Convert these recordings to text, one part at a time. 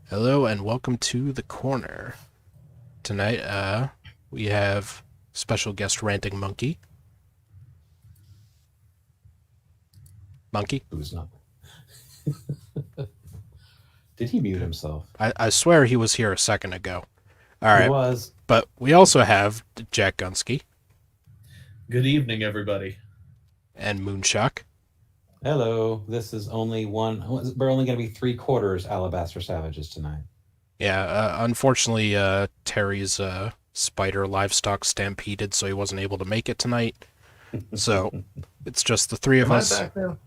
Hello and welcome to the corner. Tonight, we have special guest Ranting Monkey. Monkey? Who's not? Did he mute himself? I swear he was here a second ago. He Alright, was. but we also have Jack Gunsky Good evening, everybody. and Moonshock. Hello. This is only one. We're only going to be 3/4 Alabaster Savages tonight. Yeah, unfortunately, Terry's spider livestock stampeded, so he wasn't able to make it tonight. So, it's just the three of Am I us. back now?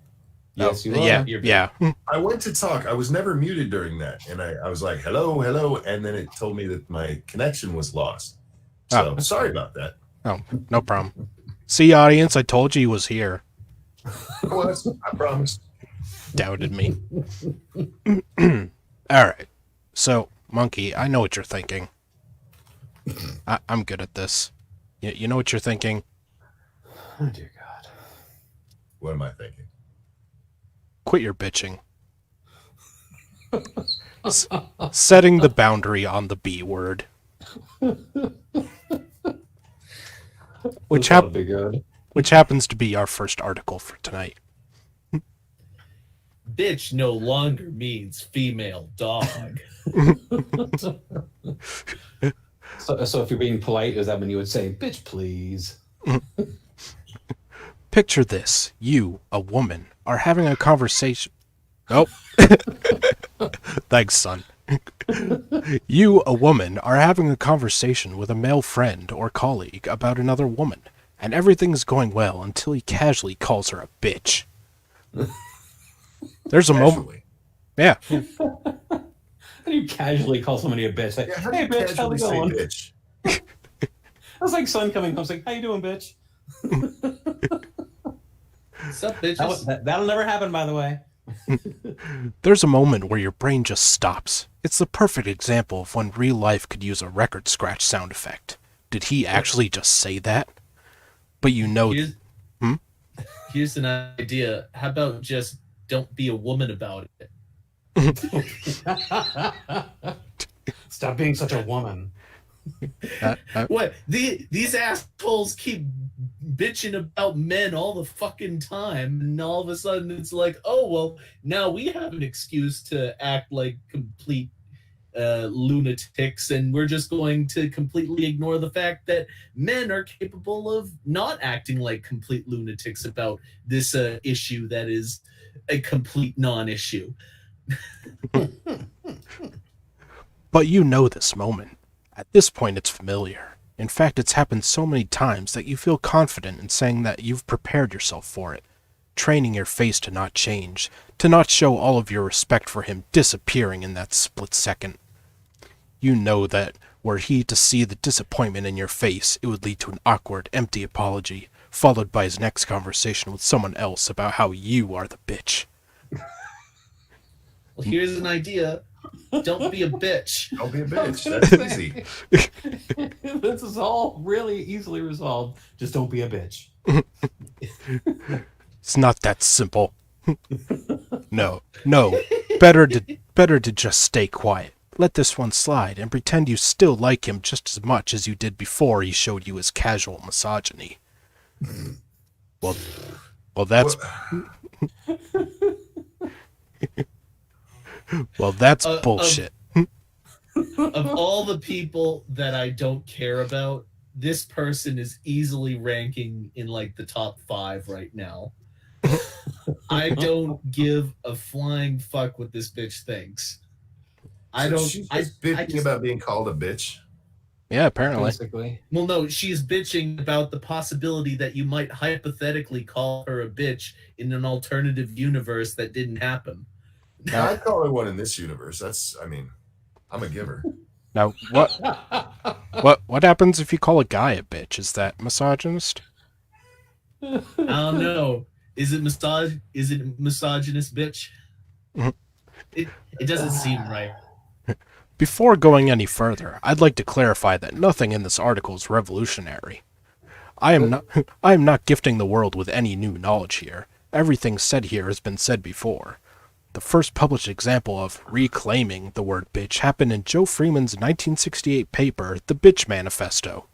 Yes, you Yeah, are. yeah. I went to talk. I was never muted during that. And I was like, hello, hello. And then it told me that my connection was lost. So sorry about that. Oh, no problem. See, audience, I told you he was here. I was, I promise. Doubted me. Alright. So, Monkey, I know what you're thinking. I'm good at this. You know what you're thinking? Oh, dear God. What am I thinking? Quit your bitching. Setting the boundary on the B word. Which, That'll be good. which happens to be our first article for tonight. Bitch no longer means female dog. So if you're being polite, is that when you would say, bitch, please? Picture this. You, a woman, are having a conversation. Nope. Thanks, son. You, a woman, are having a conversation with a male friend or colleague about another woman, and everything's going well until he casually calls her a bitch. There's a moment. Casually. Yeah. How do you casually call somebody a bitch? Like, Yeah, how do hey, you bitch, how's casually it say going? bitch? That's like son coming home saying, how you doing, bitch? What's up, bitches? That'll never happen, by the way. There's a moment where your brain just stops. It's the perfect example of when real life could use a record scratch sound effect. Did he actually just say that? But you know... Here's an idea. How about just don't be a woman about it? Stop being such a woman. What? These assholes keep bitching about men all the fucking time, and all of a sudden it's like, oh, well, now we have an excuse to act like complete lunatics, and we're just going to completely ignore the fact that men are capable of not acting like complete lunatics about this issue that is a complete non-issue. But you know this moment. At this point, it's familiar. In fact, it's happened so many times that you feel confident in saying that you've prepared yourself for it, training your face to not change, to not show all of your respect for him disappearing in that split second. You know that were he to see the disappointment in your face, it would lead to an awkward, empty apology, followed by his next conversation with someone else about how you are the bitch. Well, here's an idea. Don't be a bitch. Don't be a bitch. gonna That's say. easy. This is all really easily resolved. Just don't be a bitch. It's not that simple. No. Better to just stay quiet. Let this one slide and pretend you still like him just as much as you did before he showed you his casual misogyny. Well, that's well, that's bullshit. Of all the people that I don't care about, this person is easily ranking in like the top 5 right now. I don't give a flying fuck what this bitch thinks. I don't. She's just bitching about being called a bitch. Yeah, apparently. Basically. Well, no, she's bitching about the possibility that you might hypothetically call her a bitch in an alternative universe that didn't happen. Now, I'd call her one in this universe. I'm a giver. Now, what happens if you call a guy a bitch? Is that misogynist? I don't know. Is it misogynist, bitch? Mhm. It doesn't seem right. Before going any further, I'd like to clarify that nothing in this article is revolutionary. I am not gifting the world with any new knowledge here. Everything said here has been said before. The first published example of reclaiming the word bitch happened in Joe Freeman's 1968 paper, The Bitch Manifesto,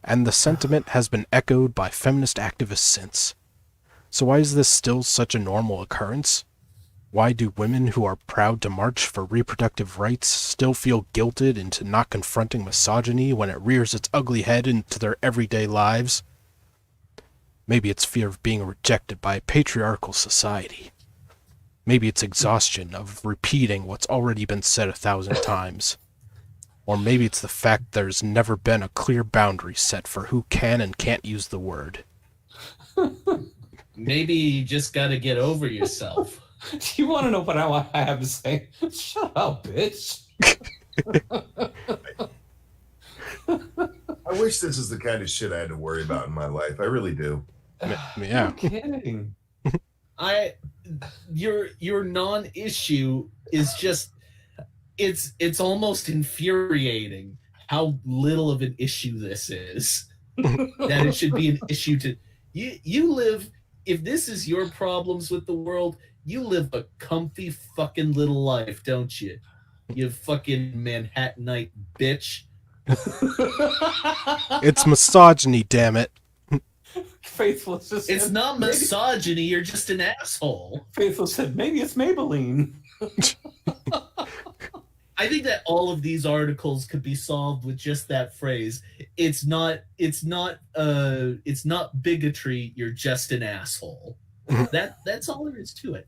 and the sentiment has been echoed by feminist activists since. So why is this still such a normal occurrence? Why do women who are proud to march for reproductive rights still feel guilted into not confronting misogyny when it rears its ugly head into their everyday lives? Maybe it's fear of being rejected by a patriarchal society. Maybe it's exhaustion of repeating what's already been said 1,000 times. Or maybe it's the fact there's never been a clear boundary set for who can and can't use the word. Maybe you just gotta get over yourself. Do you want to know what I have to say? Shut up, bitch. I wish this is the kind of shit I had to worry about in my life. I really do. Yeah. I'm kidding. Your non-issue is just it's almost infuriating how little of an issue this is. That it should be an issue to you live. If this is your problems with the world, you live a comfy fucking little life, don't you? You fucking Manhattanite bitch. It's misogyny, damn it. Faithful just It's said, not misogyny, you're just an asshole. Faithful said, maybe it's Maybelline. I think that all of these articles could be solved with just that phrase. It's not bigotry, you're just an asshole. That's all there is to it.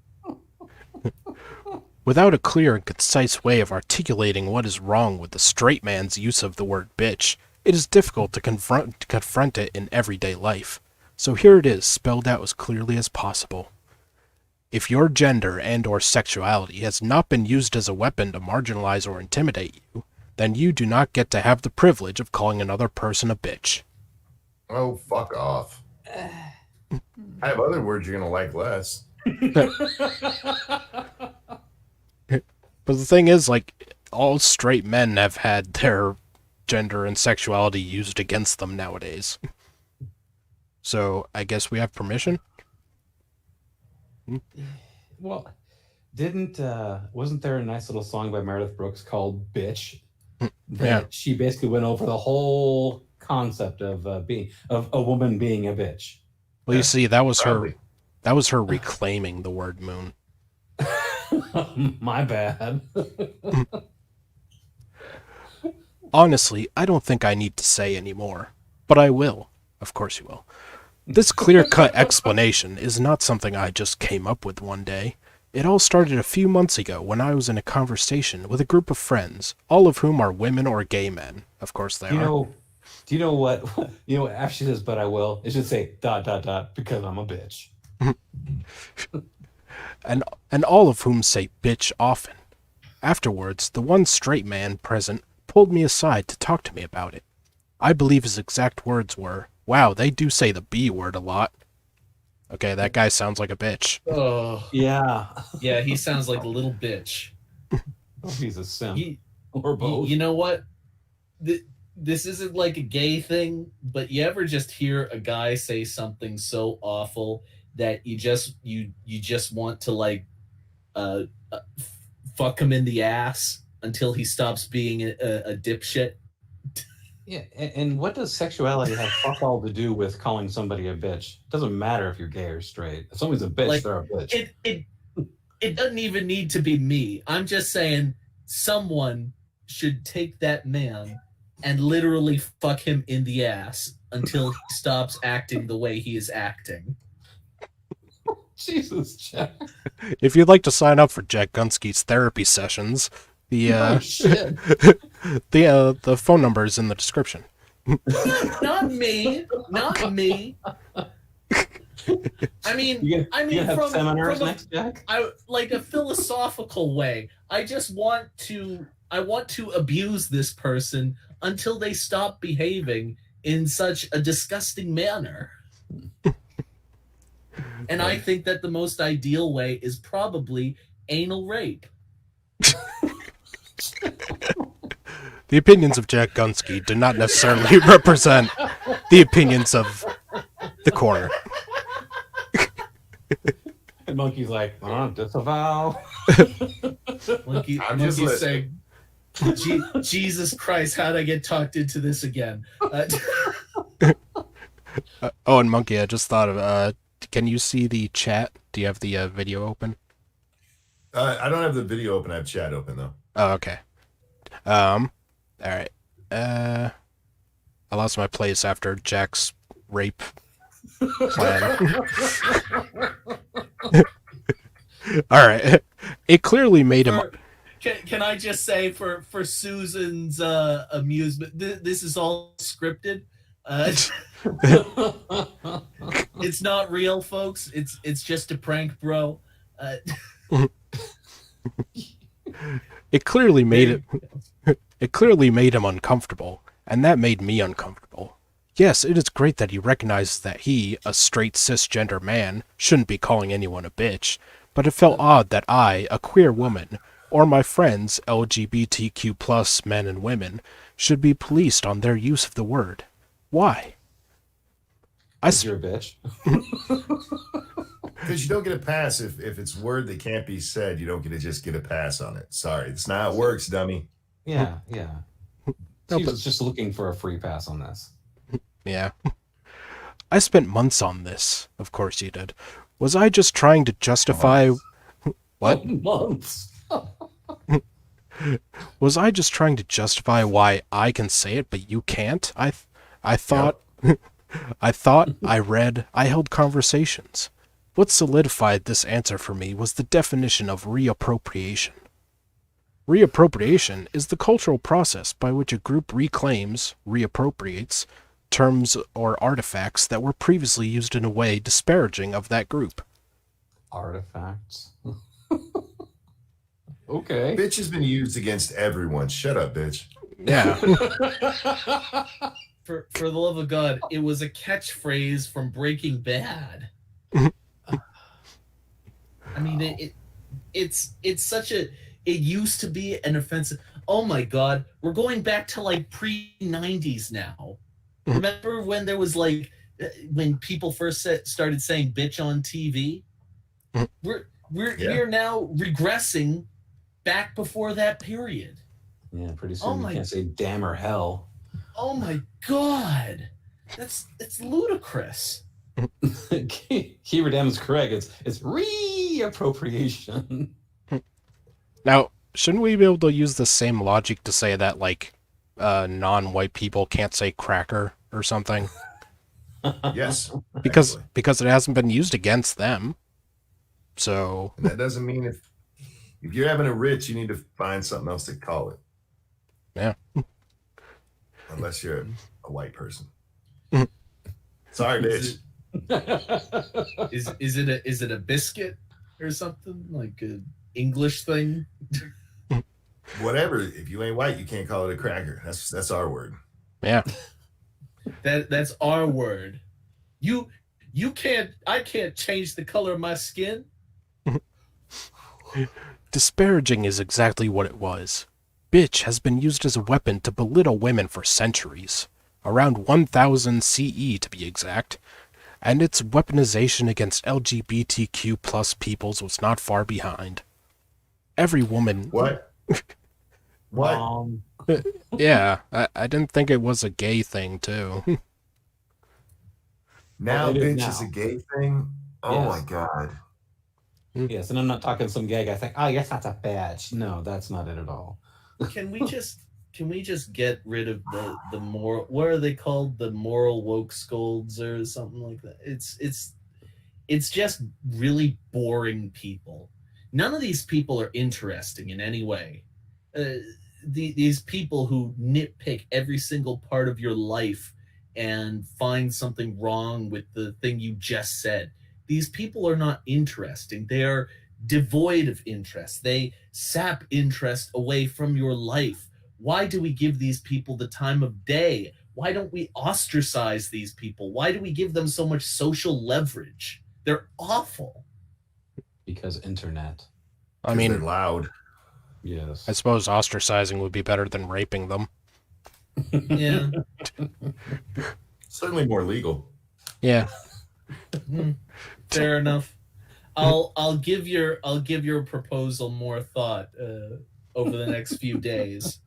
Without a clear and concise way of articulating what is wrong with the straight man's use of the word bitch, it is difficult to confront it in everyday life. So here it is, spelled out as clearly as possible. If your gender and or sexuality has not been used as a weapon to marginalize or intimidate you, then you do not get to have the privilege of calling another person a bitch. Oh, fuck off. I have other words you're going to like less. But the thing is, like, all straight men have had their gender and sexuality used against them nowadays. So, I guess we have permission? Well, wasn't there a nice little song by Meredith Brooks called Bitch? That she basically went over the whole concept of being a woman being a bitch. Well, you see, that was Probably. her reclaiming the word moon. My bad. Honestly, I don't think I need to say any more. But I will. Of course you will. This clear-cut explanation is not something I just came up with one day. It all started a few months ago when I was in a conversation with a group of friends, all of whom are women or gay men. Of course they are. Do you know what? You know what? After she says, but I will, it should say, ... because I'm a bitch. And all of whom say bitch often. Afterwards, the one straight man present pulled me aside to talk to me about it. I believe his exact words were, "Wow, they do say the B word a lot." Okay, that guy sounds like a bitch. Oh. Yeah. Yeah, he sounds like a little bitch. Oh, he's a simp. Or both. You know what? This isn't like a gay thing, but you ever just hear a guy say something so awful that you just want to like fuck him in the ass until he stops being a dipshit? Yeah, and what does sexuality have fuck all to do with calling somebody a bitch? It doesn't matter if you're gay or straight. If somebody's a bitch, Like, they're a bitch. It doesn't even need to be me. I'm just saying someone should take that man and literally fuck him in the ass until he stops acting the way he is acting. Jesus, Jack. If you'd like to sign up for Jack Gunsky's therapy sessions, Oh, shit. the phone number is in the description. Not me. Not me. I mean, You have from seminars a, next, Jack? like a philosophical way. I just want to abuse this person until they stop behaving in such a disgusting manner. And I think that the most ideal way is probably anal rape. The opinions of Jack Gunsky do not necessarily represent the opinions of the corner. And Monkey's like, disavow. Monkey, I'm just Monkey's listening. saying, Jesus Christ, how'd I get talked into this again? Oh, and Monkey, I just thought of, can you see the chat? Do you have the video open? I don't have the video open. I have chat open though. Oh, okay. All right. I lost my place after Jack's rape plan. All right. It clearly made him. Can I just say for Susan's amusement, this is all scripted. It's not real, folks. It's just a prank, bro. It clearly made it. It clearly made him uncomfortable, and that made me uncomfortable. Yes, it is great that he recognizes that he, a straight cisgender man, shouldn't be calling anyone a bitch, but it felt odd that I, a queer woman, or my friends, LGBTQ plus men and women, should be policed on their use of the word. Why? You're a bitch. Because you don't get a pass if it's word that can't be said. You don't get to just get a pass on it. Sorry, it's not how it works, dummy. Yeah. No, She but- was just looking for a free pass on this. Yeah. I spent months on this. Of course you did. Was I just trying to justify... What? Months. Was I just trying to justify why I can say it, but you can't? I thought... I read, I held conversations. What solidified this answer for me was the definition of reappropriation. Reappropriation is the cultural process by which a group reclaims, reappropriates, terms or artifacts that were previously used in a way disparaging of that group. Artifacts. Okay. Bitch has been used against everyone. Shut up, bitch. Yeah. For the love of God, it was a catchphrase from Breaking Bad. I mean, it's such a. It used to be an offensive. Oh my God, we're going back to like pre-90s now. Remember when there was like when people first started saying "bitch" on TV? We're now regressing back before that period. Yeah, pretty soon you can't say damn or hell. Oh my God, it's ludicrous. Keyword M is correct. It's reappropriation. Now, shouldn't we be able to use the same logic to say that, like, non-white people can't say cracker or something? Yes. Because actually. it hasn't been used against them. So... And that doesn't mean if you're having a rich, you need to find something else to call it. Yeah. Unless you're a white person. Sorry, bitch. Is it a biscuit or something, like an English thing? Whatever. If you ain't white, you can't call it a cracker. That's our word. Yeah. That's our word. You can't. I can't change the color of my skin. Disparaging is exactly what it was. Bitch has been used as a weapon to belittle women for centuries. Around 1000 CE to be exact. And its weaponization against LGBTQ plus peoples was not far behind. Every woman... What? What? Yeah, I didn't think it was a gay thing, too. Now Well, it is bitch is now. a gay thing? Oh Yes. my God. Yes, and I'm not talking some gay guy think, oh, yes, that's a badge. No, that's not it at all. Can we just get rid of the moral? What are they called? The moral woke scolds or something like that. It's just really boring people. None of these people are interesting in any way. These people who nitpick every single part of your life and find something wrong with the thing you just said. These people are not interesting. They are devoid of interest. They sap interest away from your life. Why do we give these people the time of day? Why don't we ostracize these people? Why do we give them so much social leverage? They're awful. Because internet. I 'Cause they're mean, loud. Yes. I suppose ostracizing would be better than raping them. Yeah. Certainly more legal. Yeah. Fair enough. I'll give your proposal more thought over the next few days.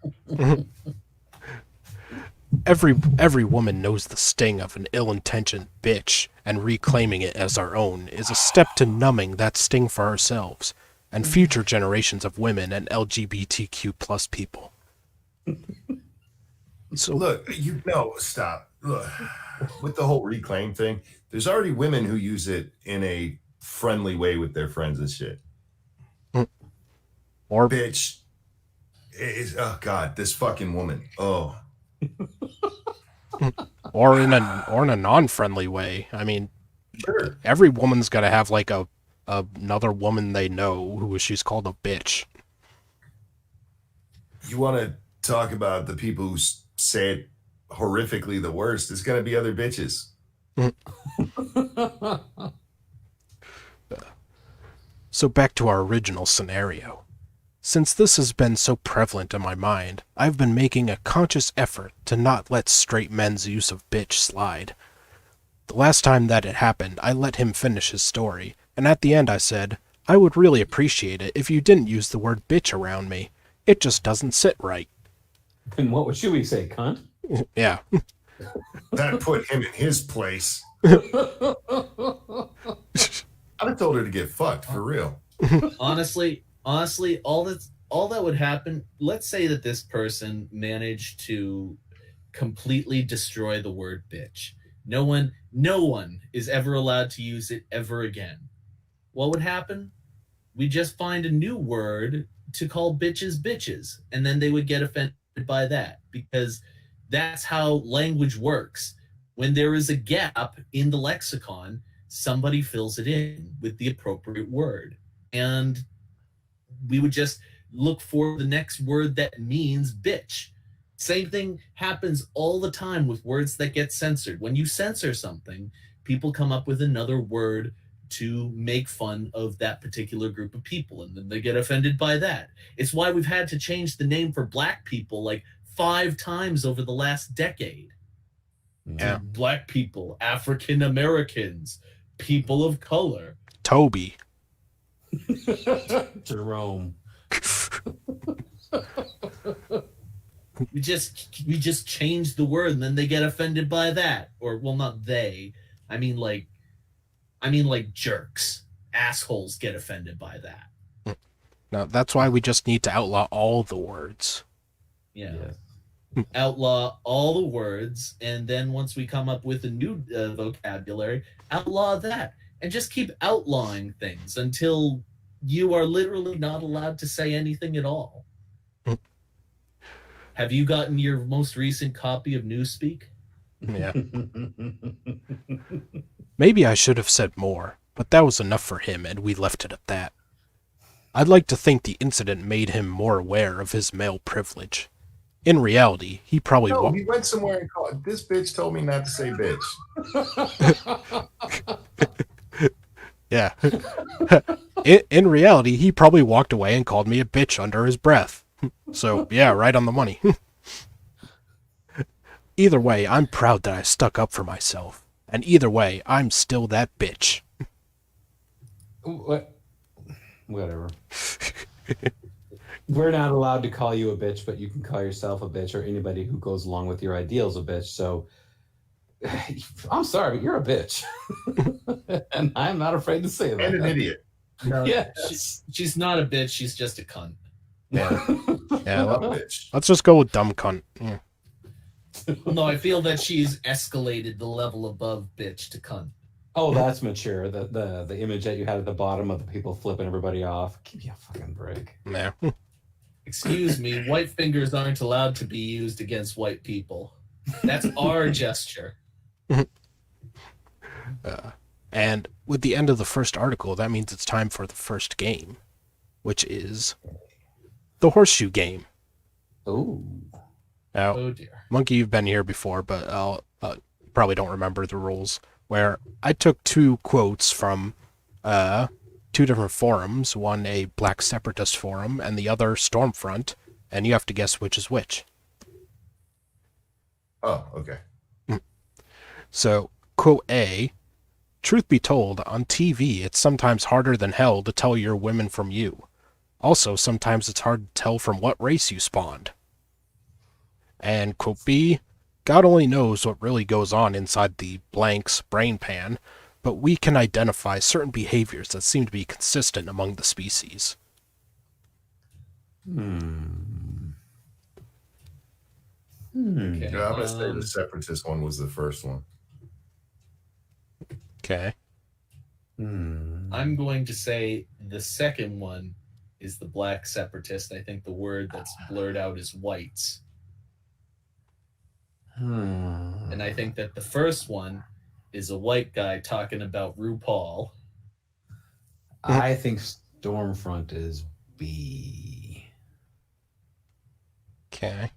Every woman knows the sting of an ill-intentioned bitch, and reclaiming it as our own is a step to numbing that sting for ourselves and future generations of women and LGBTQ plus people. So Look, stop. Look, with the whole reclaim thing, there's already women who use it in a friendly way with their friends and shit. or Bitch is, oh God, this fucking woman. Oh, or in a non-friendly way. I mean, sure. every woman's got to have like another woman they know who she's called a bitch. You want to talk about the people who say it horrifically the worst? There's going to be other bitches. So back to our original scenario. Since this has been so prevalent in my mind, I've been making a conscious effort to not let straight men's use of bitch slide. The last time that it happened, I let him finish his story, and at the end I said, I would really appreciate it if you didn't use the word bitch around me. It just doesn't sit right. And what should we say, cunt? Yeah. That put him in his place. I'd have told her to get fucked for real. Honestly, all that would happen. Let's say that this person managed to completely destroy the word bitch. No one is ever allowed to use it ever again. What would happen? We just find a new word to call bitches, and then they would get offended by that, because that's how language works. When there is a gap in the lexicon, somebody fills it in with the appropriate word. And we would just look for the next word that means bitch. Same thing happens all the time with words that get censored. When you censor something, people come up with another word to make fun of that particular group of people, and then they get offended by that. It's why we've had to change the name for black people like 5 times over the last decade. Yeah. Black people, African Americans, people of color. Toby. Jerome. We just change the word, and then they get offended by that. Or, well, not they. I mean like jerks. Assholes get offended by that. No, that's why we just need to outlaw all the words. Yeah. Yes. Outlaw all the words, and then once we come up with a new vocabulary, outlaw that. And just keep outlawing things until you are literally not allowed to say anything at all. Have you gotten your most recent copy of Newspeak? Yeah. Maybe I should have said more, but that was enough for him, and we left it at that. I'd like to think the incident made him more aware of his male privilege. In reality, he probably He went somewhere and called. This bitch told me not to say bitch. Yeah. In reality, he probably walked away and called me a bitch under his breath. So, yeah, right on the money. Either way, I'm proud that I stuck up for myself. And either way, I'm still that bitch. What? Whatever. We're not allowed to call you a bitch, but you can call yourself a bitch, or anybody who goes along with your ideals a bitch. So I'm sorry, but you're a bitch. And I'm not afraid to say that. And an idiot. Yeah. She's not a bitch, she's just a cunt. Yeah. Bitch. Let's just go with dumb cunt. Yeah. No, I feel that she's escalated the level above bitch to cunt. Oh, that's mature. The image that you had at the bottom of the people flipping everybody off. Give me a fucking break. Yeah. Excuse me, white fingers aren't allowed to be used against white people. That's our gesture. And with the end of the first article, that means it's time for the first game, which is the horseshoe game. Oh. Now, Oh dear. Monkey, you've been here before, but I'll probably don't remember the rules. Where I took 2 quotes from 2 different forums, one a Black Separatist forum and the other Stormfront, and you have to guess which is which. Oh, okay. So, quote A, Truth be told, on TV, it's sometimes harder than hell to tell your women from you. Also, sometimes it's hard to tell from what race you spawned. And quote B, God only knows what really goes on inside the blank's brain pan, but we can identify certain behaviors that seem to be consistent among the species. Okay. Yeah, I'm gonna say the separatist one was the first one. Okay. I'm going to say the second one is the black separatist. I think the word that's blurred out is whites. And I think that the first one is a white guy talking about RuPaul. I think Stormfront is B. Okay.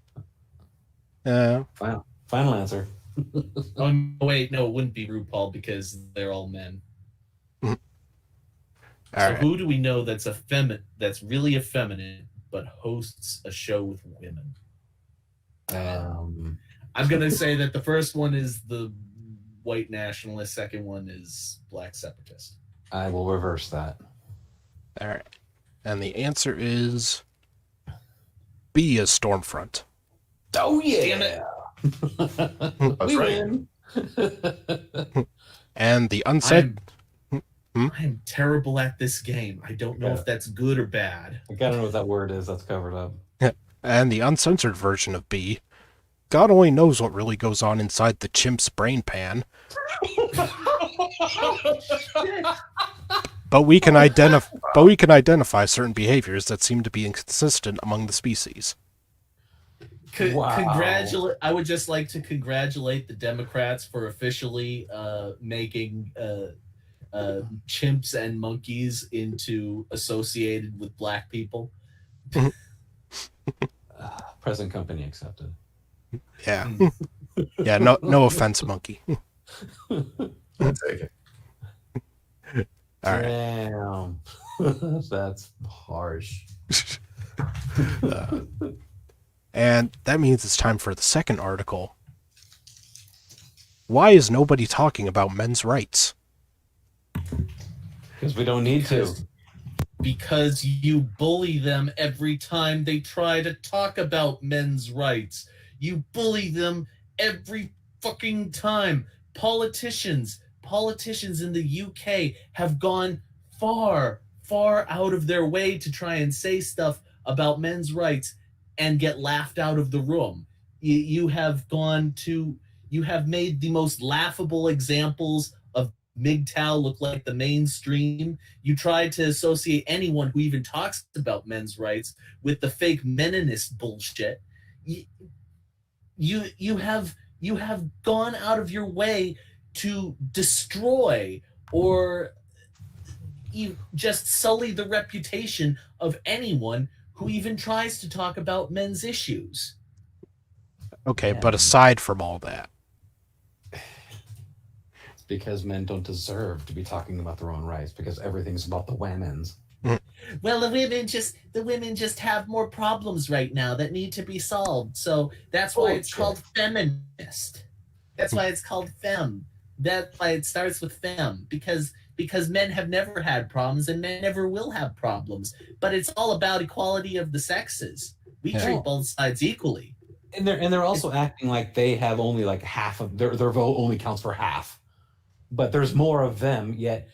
Final answer. Oh, wait, no, it wouldn't be RuPaul because they're all men. All So right. who do we know that's that's really effeminate but hosts a show with women? I'm gonna say that the first one is the white nationalist, second one is black separatist. I will reverse that. All right. And the answer is B is Stormfront. Oh Damn yeah! That's right. Win. And the unsaid... I'm terrible at this game. I don't know if that's good or bad. I gotta know what that word is. That's covered up. And the uncensored version of B, God only knows what really goes on inside the chimp's brain pan, but we can identify certain behaviors that seem to be inconsistent among the species. Wow. I would just like to congratulate the Democrats for officially making chimps and monkeys into associated with black people. Present company accepted. Yeah. Yeah, no offense, monkey. I'll take it. All right. Damn. That's harsh. And that means it's time for the second article. Why is nobody talking about men's rights? Because we don't need to. Because you bully them every time they try to talk about men's rights. You bully them every fucking time. Politicians in the UK have gone far out of their way to try and say stuff about men's rights and get laughed out of the room. You have made the most laughable examples of MGTOW look like the mainstream. You try to associate anyone who even talks about men's rights with the fake meninist bullshit. You have gone out of your way to destroy or you just sully the reputation of anyone who even tries to talk about men's issues. Okay, but aside from all that, It's because men don't deserve to be talking about their own rights because everything's about the women's. Well, the women just have more problems right now that need to be solved. So that's why it's called feminist. That's why it's called femme. That's why it starts with femme because men have never had problems and men never will have problems. But it's all about equality of the sexes. We treat both sides equally. And they're also acting like they have only like half of their vote only counts for half. But there's more of them, yet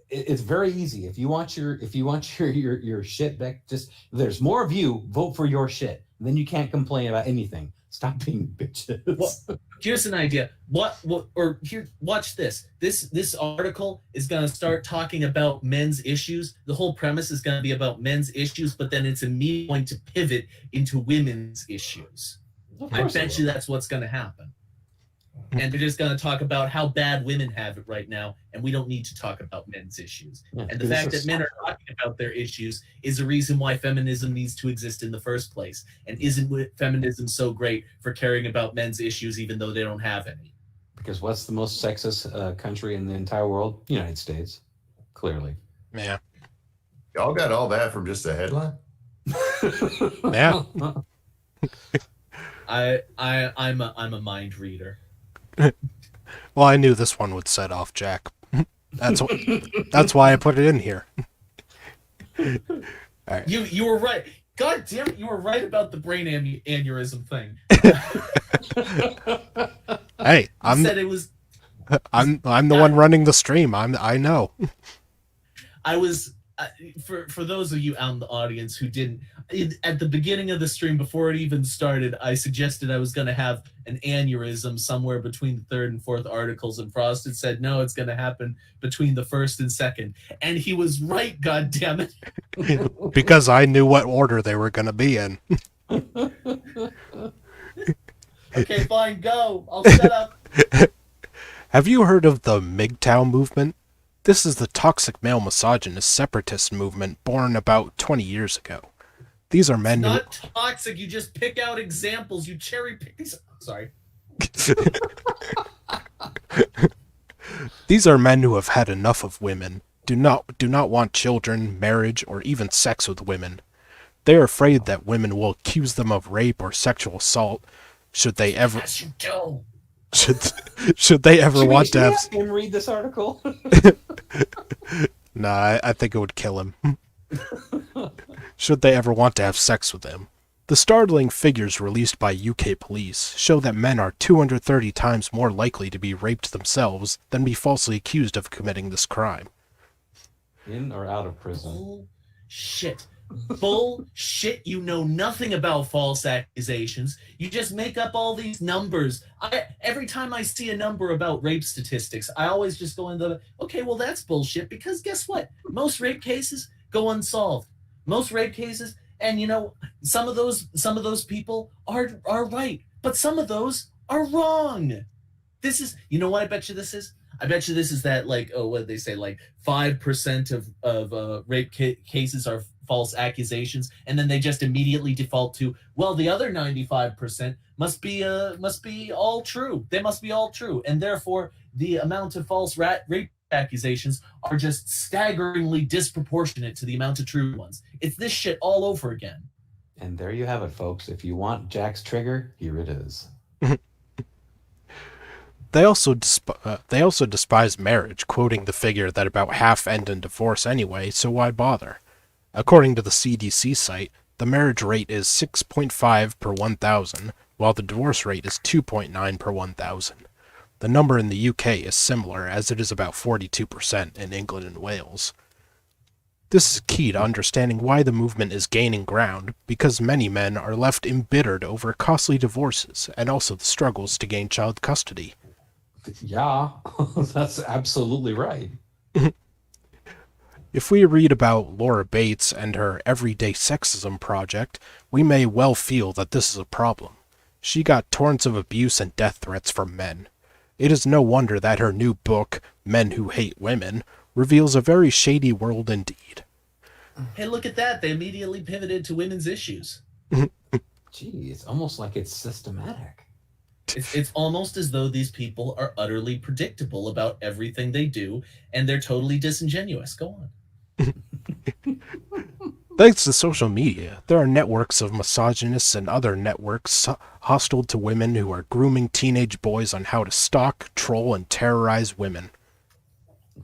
it's very easy. If you want your shit back, just there's more of you, vote for your shit. Then you can't complain about anything. Stop being bitches. Well, here's an idea. Watch this. This article is going to start talking about men's issues. The whole premise is going to be about men's issues, but then it's immediately going to pivot into women's issues. I bet you that's what's going to happen. And they're just going to talk about how bad women have it right now, and we don't need to talk about men's issues. Yeah, and the fact that men are talking about their issues is the reason why feminism needs to exist in the first place. And isn't feminism so great for caring about men's issues even though they don't have any? Because what's the most sexist country in the entire world? United States, clearly. yeah. Y'all got all that from just a headline? Yeah. I'm a mind reader. Well, I knew this one would set off Jack. That's why I put it in here. All right. You were right. God damn it, you were right about the brain aneurysm thing. Hey, You said it was. I'm the one running the stream. I know. I was for those of you out in the audience who didn't, at the beginning of the stream before it even started, I suggested I was going to have an aneurysm somewhere between the third and fourth articles, and Frost had said no, it's going to happen between the first and second, and he was right. God damn it! Because I knew what order they were going to be in. Okay, fine, go. I'll shut up. Have you heard of the MGTOW movement? This is the toxic male misogynist separatist movement born about 20 years ago. These are men Not toxic. You just pick out examples. You cherry pick these. Sorry. These are men who have had enough of women, do not want children, marriage, or even sex with women. They are afraid that women will accuse them of rape or sexual assault should they ever Yes, you do. should they ever want to have him read this article. Nah, I think it would kill him. Should they ever want to have sex with him. The startling figures released by UK police show that men are 230 times more likely to be raped themselves than be falsely accused of committing this crime. In or out of prison? Bullshit. Bullshit. You know nothing about false accusations. You just make up all these numbers. Every time I see a number about rape statistics, I always just go into, okay, well, that's bullshit, because guess what? Most rape cases go unsolved. Most rape cases, and you know, some of those people are right, but some of those are wrong. This is, you know what I bet you this is? I bet you this is that, like, oh, what did they say? Like 5% of rape cases are false accusations, and then they just immediately default to, well, the other 95% must be all true. They must be all true, and therefore the amount of false rape accusations are just staggeringly disproportionate to the amount of true ones. It's this shit all over again. And there you have it, folks. If you want Jack's trigger, here it is. They also despise marriage, quoting the figure that about half end in divorce anyway, so why bother? According to the CDC site, the marriage rate is 6.5 per 1,000, while the divorce rate is 2.9 per 1,000. The number in the UK is similar, as it is about 42% in England and Wales. This is key to understanding why the movement is gaining ground, because many men are left embittered over costly divorces and also the struggles to gain child custody. Yeah, that's absolutely right. If we read about Laura Bates and her Everyday Sexism project, we may well feel that this is a problem. She got torrents of abuse and death threats from men. It is no wonder that her new book, Men Who Hate Women, reveals a very shady world indeed. Hey, look at that. They immediately pivoted to women's issues. Gee, it's almost like it's systematic. It's almost as though these people are utterly predictable about everything they do, and they're totally disingenuous. Go on. Thanks to social media, there are networks of misogynists and other networks hostile to women who are grooming teenage boys on how to stalk, troll, and terrorize women.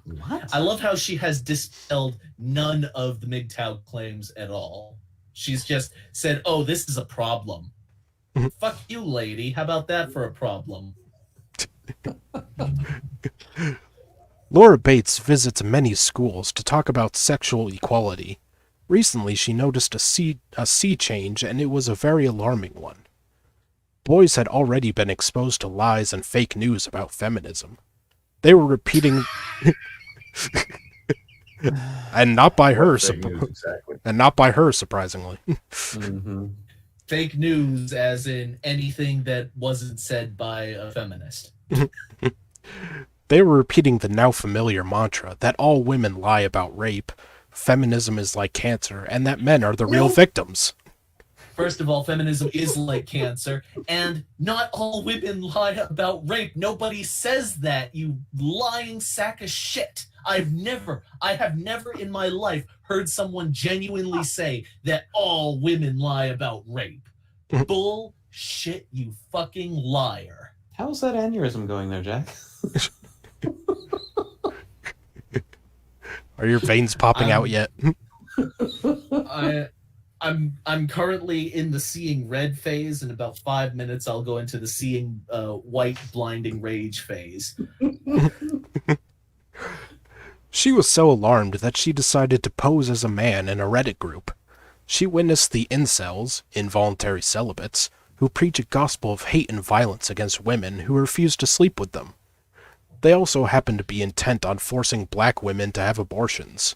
What? I love how she has dispelled none of the MGTOW claims at all. She's just said, oh, this is a problem. Fuck you, lady. How about that for a problem? Laura Bates visits many schools to talk about sexual equality. Recently, she noticed a sea change, and it was a very alarming one. Boys had already been exposed to lies and fake news about feminism. They were repeating... and not by her, Exactly. and not by her, surprisingly. Mm-hmm. Fake news as in anything that wasn't said by a feminist. They were repeating the now familiar mantra that all women lie about rape, feminism is like cancer, and that men are the real victims. First of all, feminism is like cancer, and not all women lie about rape. Nobody says that, you lying sack of shit. I have never in my life heard someone genuinely say that all women lie about rape. Bullshit, you fucking liar. How's that aneurysm going there, Jack? Are your veins popping out yet? I'm currently in the seeing red phase. In about 5 minutes, I'll go into the seeing white blinding rage phase. She was so alarmed that she decided to pose as a man in a Reddit group. She witnessed the incels, involuntary celibates, who preach a gospel of hate and violence against women who refuse to sleep with them. They also happen to be intent on forcing black women to have abortions.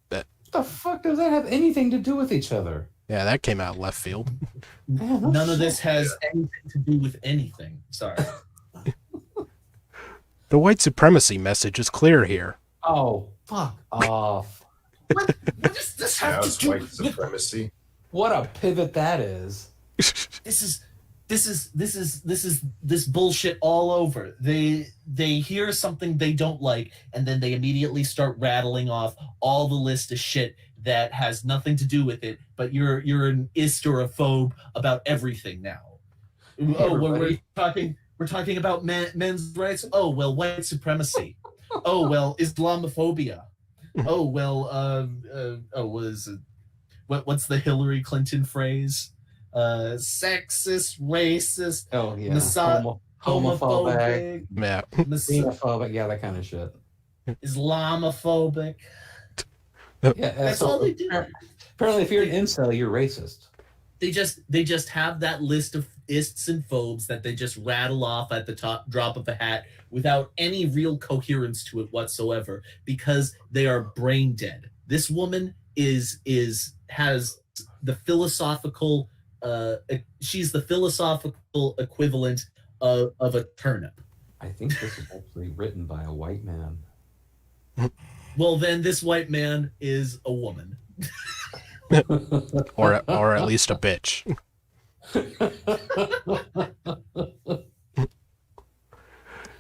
What the fuck does that have anything to do with each other? Yeah, that came out left field. None of this has anything to do with anything. Sorry. The white supremacy message is clear here. Oh, fuck off. What does this have That's to do white with supremacy. What a pivot that is. this bullshit all over. They hear something they don't like, and then they immediately start rattling off all the list of shit that has nothing to do with it, but you're an ist or a phobe about everything now. Oh, well, we're talking about men's rights. Oh, well, white supremacy. Oh, well, Islamophobia. Oh, well, what's the Hillary Clinton phrase? Sexist, racist, Oh, yeah. homophobic, Yeah. Xenophobic, yeah, that kind of shit. Islamophobic. Yeah, That's all they do. Apparently, if you're an incel, you're racist. They just have that list of ists and phobes that they just rattle off at the top drop of a hat without any real coherence to it whatsoever, because they are brain dead. This woman has the philosophical she's the philosophical equivalent of a turnip. I think this is actually written by a white man. Well, then this white man is a woman. or at least a bitch.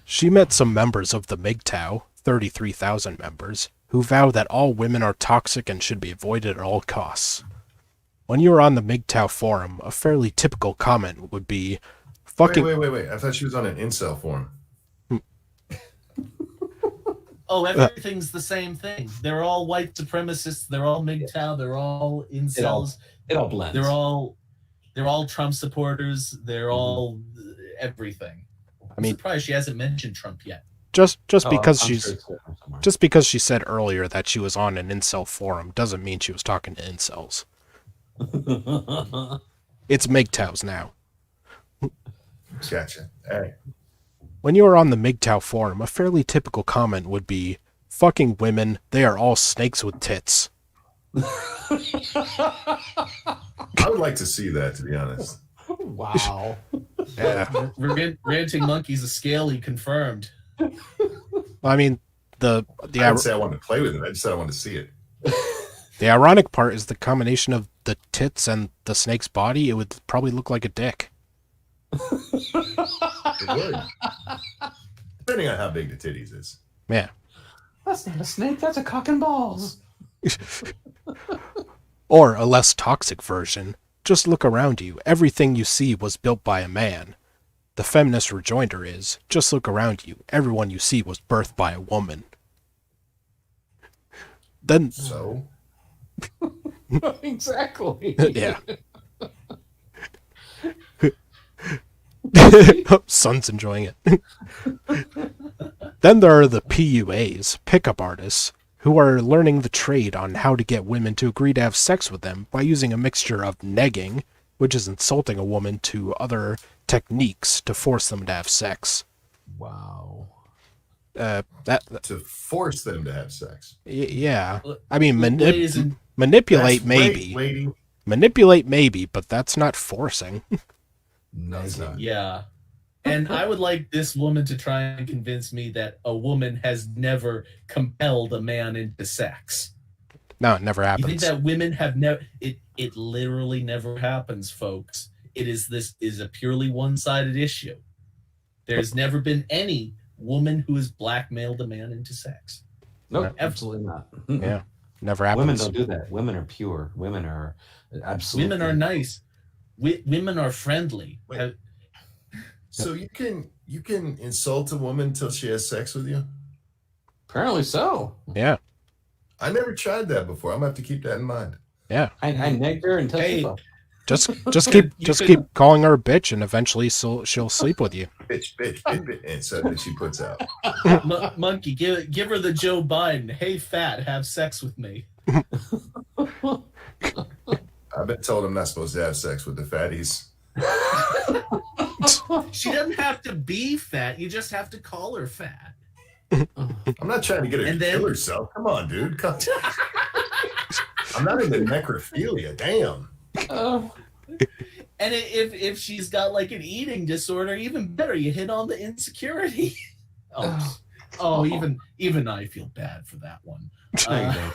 She met some members of the MGTOW, 33,000 members, who vow that all women are toxic and should be avoided at all costs. When you are on the MGTOW forum, a fairly typical comment would be, fucking... Wait. I thought she was on an incel forum. Oh, everything's the same thing. They're all white supremacists. They're all MGTOW. They're all incels. It all blends. They're all Trump supporters. They're all everything. I'm surprised she hasn't mentioned Trump yet. Just Oh, because I'm she's sure it's there somewhere. just because she said earlier that she was on an incel forum doesn't mean she was talking to incels. It's MGTOWs now. Gotcha. All right. When you are on the MGTOW forum, a fairly typical comment would be, fucking women, they are all snakes with tits. I would like to see that, to be honest. Wow. Yeah. Ranting Monkey's a scaly confirmed. I mean, I didn't say I wanted to play with it. I just said I wanted to see it. the ironic part is the combination of the tits and the snake's body, it would probably look like a dick. It would. Depending on how big the titties is. Yeah. That's not a snake, that's a cock and balls. Or a less toxic version, just look around you. Everything you see was built by a man. The feminist rejoinder is, just look around you. Everyone you see was birthed by a woman. Then... So? Exactly. Yeah. Son's enjoying it. Then there are the PUAs, pickup artists, who are learning the trade on how to get women to agree to have sex with them by using a mixture of negging, which is insulting a woman, to other techniques to force them to have sex. Wow. To force them to have sex. Yeah. I mean, Manipulate manipulate That's maybe. right, lady. Manipulate maybe, but that's not forcing. No, it's not. Yeah. And I would like this woman to try and convince me that a woman has never compelled a man into sex. No, it never You happens. think that women have never? It literally never happens, folks. This is a purely one-sided issue. There's never been any woman who has blackmailed a man into sex. Nope, absolutely not. Yeah, never happens. Women don't do that. Women are pure. Women are absolutely. Women are nice. Women are friendly. Wait. So you can insult a woman till she has sex with you? Apparently so. Yeah. I never tried that before. I'm gonna have to keep that in mind. Yeah. I negged her until she Hey. fucked. Just You keep calling her a bitch, and eventually she'll sleep with you. Bitch, and so that she puts out. Monkey, give her the Joe Biden. Hey, fat, have sex with me. I've been told I'm not supposed to have sex with the fatties. She doesn't have to be fat. You just have to call her fat. I'm not trying to get her to And then- kill herself. Come on, dude. Come. I'm not into necrophilia. Damn. And if she's got like an eating disorder, even better. You hit on the insecurity. Even I feel bad for that one. A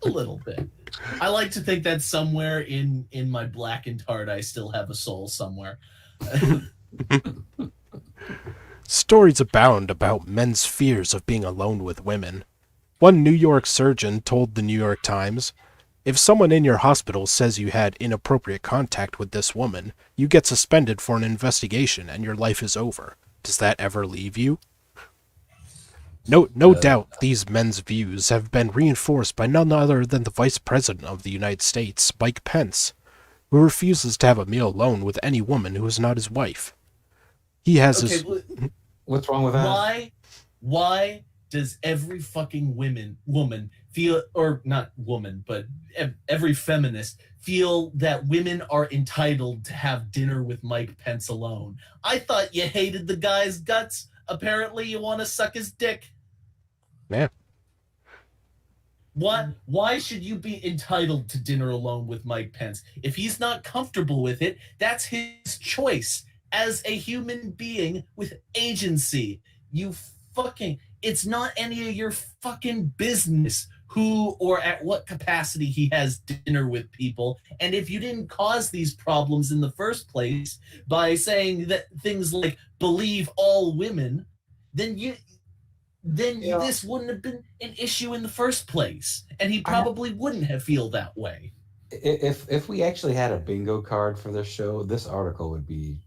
little bit. I like to think that somewhere in my blackened heart, I still have a soul somewhere. Stories abound about men's fears of being alone with women. One New York surgeon told the New York Times, "If someone in your hospital says you had inappropriate contact with this woman, you get suspended for an investigation and your life is over. Does that ever leave you?" No doubt these men's views have been reinforced by none other than the Vice President of the United States, Mike Pence, who refuses to have a meal alone with any woman who is not his wife. He has his... What's wrong with that? Why does every fucking woman feel, or not woman, but every feminist feel that women are entitled to have dinner with Mike Pence alone? I thought you hated the guy's guts. Apparently you want to suck his dick. Yeah. Why should you be entitled to dinner alone with Mike Pence? If he's not comfortable with it, that's his choice as a human being with agency. It's not any of your fucking business who or at what capacity he has dinner with people. And if you didn't cause these problems in the first place by saying that things like believe all women, then this wouldn't have been an issue in the first place, and he probably wouldn't have feel that way. If we actually had a bingo card for this show, this article would be,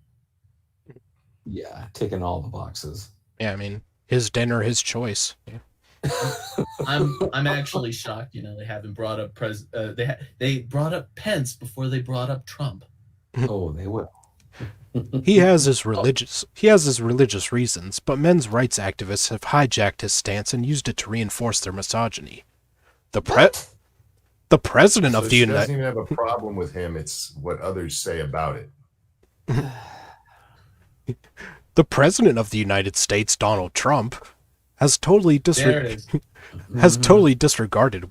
ticking all the boxes. Yeah, I mean, his dinner, his choice. Yeah. I'm actually shocked. They haven't brought up they brought up Pence before they brought up Trump. Oh, they will. He has his religious reasons, but men's rights activists have hijacked his stance and used it to reinforce their misogyny. The president of the She United doesn't even have a problem with him. It's what others say about it. The president of the United States, Donald Trump, has totally disregarded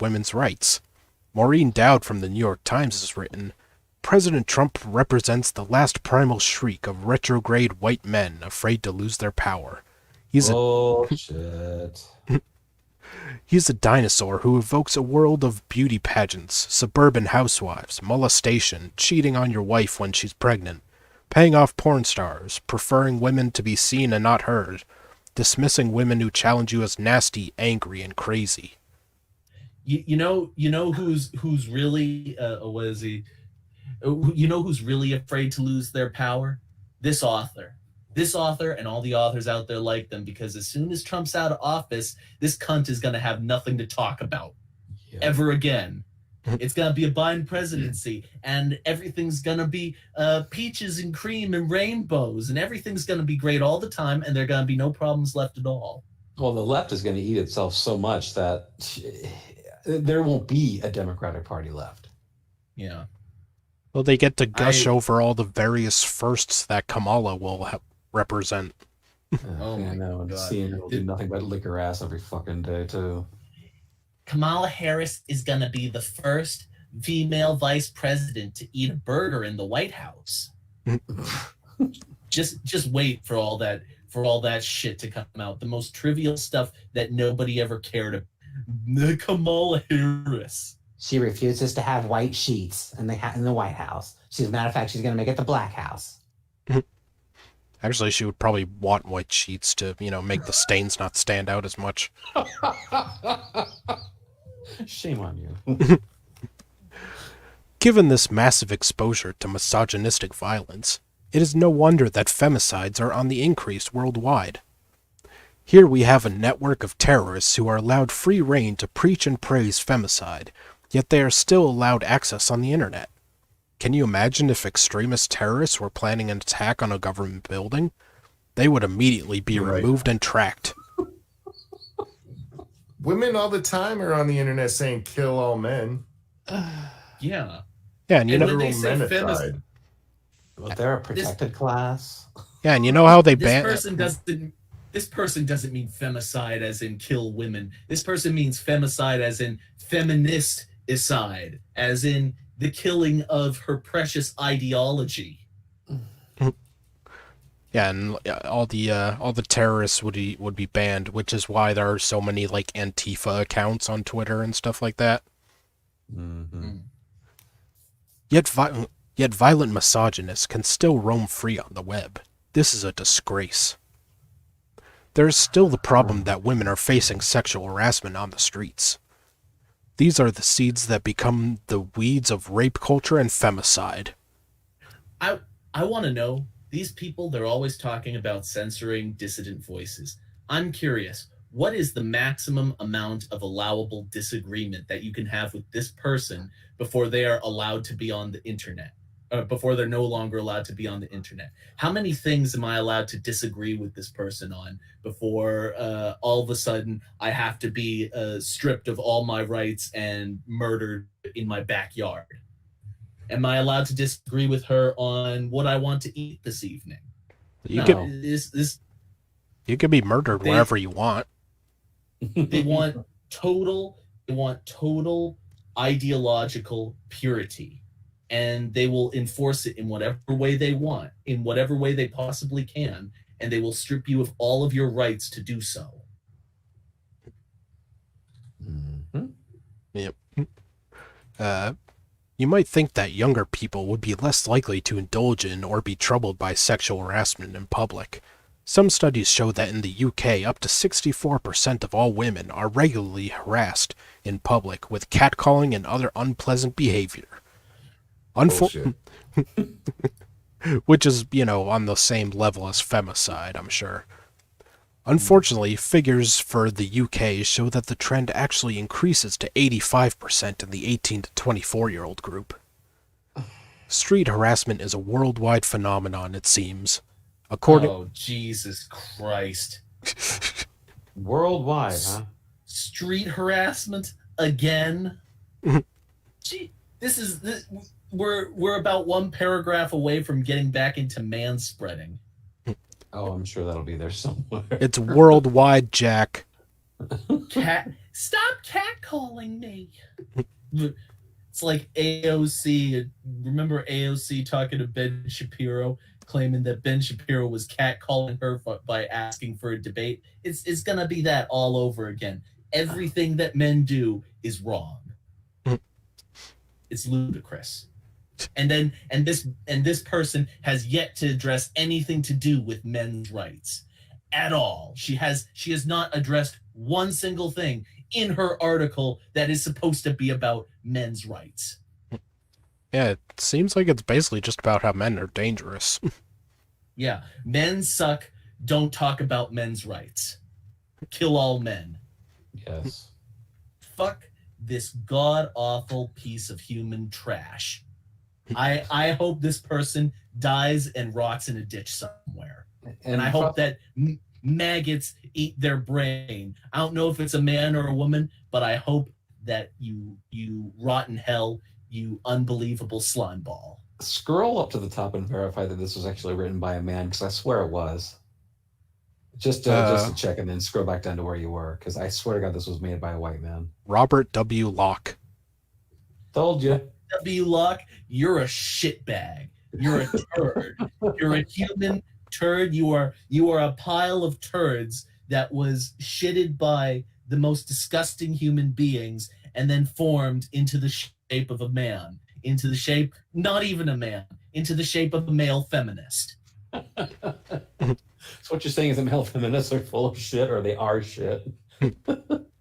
women's rights. Maureen Dowd from the New York Times has written, "President Trump represents the last primal shriek of retrograde white men afraid to lose their power. He's a dinosaur who evokes a world of beauty pageants, suburban housewives, molestation, cheating on your wife when she's pregnant, paying off porn stars, preferring women to be seen and not heard, dismissing women who challenge you as nasty, angry, and crazy." You know who's really what is he? You know who's really afraid to lose their power? This author and all the authors out there like them, because as soon as Trump's out of office, this cunt is going to have nothing to talk about ever again. It's going to be a Biden presidency, and everything's going to be peaches and cream and rainbows, and everything's going to be great all the time, and there are going to be no problems left at all. Well, the left is going to eat itself so much that there won't be a Democratic Party left. Yeah. Well, they get to gush over all the various firsts that Kamala will represent. Oh my God. CNN will do nothing but lick her ass every fucking day, too. Kamala Harris is going to be the first female vice president to eat a burger in the White House. just wait for all that shit to come out. The most trivial stuff that nobody ever cared about. Kamala Harris. She refuses to have white sheets in the White House. As a matter of fact, she's going to make it the Black House. Actually, she would probably want white sheets to, make the stains not stand out as much. Shame on you. Given this massive exposure to misogynistic violence, it is no wonder that femicides are on the increase worldwide. Here we have a network of terrorists who are allowed free rein to preach and praise femicide, yet they are still allowed access on the internet. Can you imagine if extremist terrorists were planning an attack on a government building? They would immediately be Right. removed and tracked. Women all the time are on the internet saying "kill all men." Yeah. Yeah, and you And know, when they say Literal Well, they're a protected class. yeah, and you know how they this ban. person doesn't this person doesn't mean femicide as in kill women. This person means femicide as in feminist-icide, as in the killing of her precious ideology. Yeah, and all the terrorists would be banned, which is why there are so many like Antifa accounts on Twitter and stuff like that. Mm-hmm. Yet violent misogynists can still roam free on the web. This is a disgrace. There is still the problem that women are facing sexual harassment on the streets. These are the seeds that become the weeds of rape culture and femicide. I want to know, these people, they're always talking about censoring dissident voices. I'm curious, what is the maximum amount of allowable disagreement that you can have with this person before they are allowed to be on the internet? Before they're no longer allowed to be on the internet? How many things am I allowed to disagree with this person on before all of a sudden I have to be stripped of all my rights and murdered in my backyard? Am I allowed to disagree with her on what I want to eat this evening? You No, can you can be murdered They- wherever you want. they want total ideological purity, and they will enforce it in whatever way they want, in whatever way they possibly can, and they will strip you of all of your rights to do so. Mm-hmm. Yep. You might think that younger people would be less likely to indulge in or be troubled by sexual harassment in public. Some studies show that in the UK, up to 64% of all women are regularly harassed in public with catcalling and other unpleasant behavior. Bullshit. Which is, on the same level as femicide, I'm sure. Unfortunately, figures for the UK show that the trend actually increases to 85% in the 18 to 24-year-old group. Street harassment is a worldwide phenomenon, it seems. According Oh, Jesus Christ. Worldwide, huh? Street harassment again? Gee, we're about one paragraph away from getting back into manspreading. Oh, I'm sure that'll be there somewhere. It's worldwide, Jack. Stop catcalling me. It's like AOC. Remember AOC talking to Ben Shapiro, claiming that Ben Shapiro was catcalling her by asking for a debate? It's gonna be that all over again. Everything that men do is wrong. It's ludicrous. And this person has yet to address anything to do with men's rights at all. She has not addressed one single thing in her article that is supposed to be about men's rights. Yeah, it seems like it's basically just about how men are dangerous. Yeah, men suck. Don't talk about men's rights. Kill all men. Yes. Fuck this god-awful piece of human trash. I hope this person dies and rots in a ditch somewhere. And I hope that maggots eat their brain. I don't know if it's a man or a woman, but I hope that you rot in hell, you unbelievable slime ball. Scroll up to the top and verify that this was actually written by a man, because I swear it was. Just to check, and then scroll back down to where you were, because I swear to God this was made by a white man. Robert W. Locke. Told you. W. Locke, you're a shitbag. You're a turd. You're a human turd. You are a pile of turds that was shitted by the most disgusting human beings and then formed into the shape of a man. Into the shape, not even a man, into the shape of a male feminist. So what you're saying is that male feminists are full of shit, or they are shit?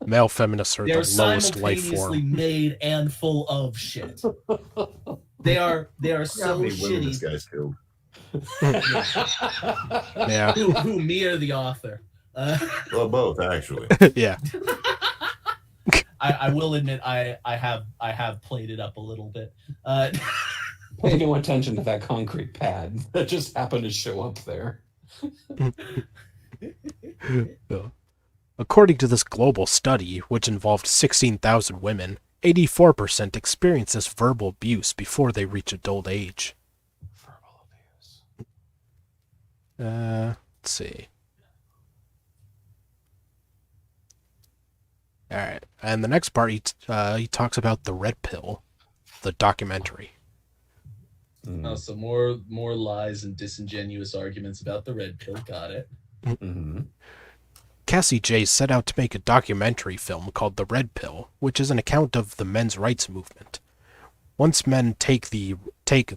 Male feminists are They're the lowest life simultaneously form. made and full of shit. They are so How many women this shitty. guy's killed? Yeah. Who, me or the author? Well, both actually. Yeah. I will admit I have played it up a little bit. Pay no attention to that concrete pad that just happened to show up there. Yeah. According to this global study, which involved 16,000 women, 84% experience this verbal abuse before they reach adult age. Verbal abuse. Let's see. All right, and the next part, he talks about the red pill, the documentary. Oh, so more lies and disingenuous arguments about the red pill. Got it. Mm-hmm. Cassie J set out to make a documentary film called The Red Pill, which is an account of the men's rights movement. Once men take the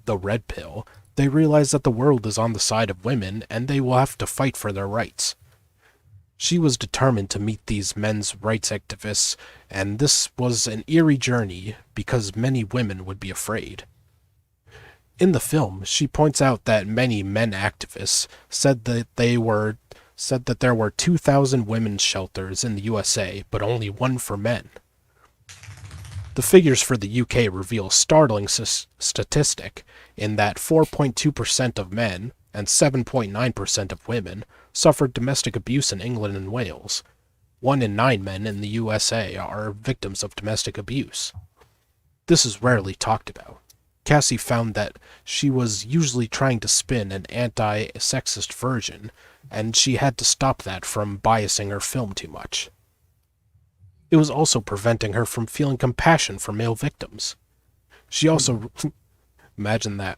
red pill, they realize that the world is on the side of women and they will have to fight for their rights. She was determined to meet these men's rights activists, and this was an eerie journey because many women would be afraid. In the film, she points out that many men activists said that there were 2,000 women's shelters in the USA, but only one for men. The figures for the UK reveal a startling statistic in that 4.2% of men and 7.9% of women suffered domestic abuse in England and Wales. 1 in 9 men in the USA are victims of domestic abuse. This is rarely talked about. Cassie found that she was usually trying to spin an anti-sexist version, and she had to stop that from biasing her film too much. It was also preventing her from feeling compassion for male victims. She also... imagine that.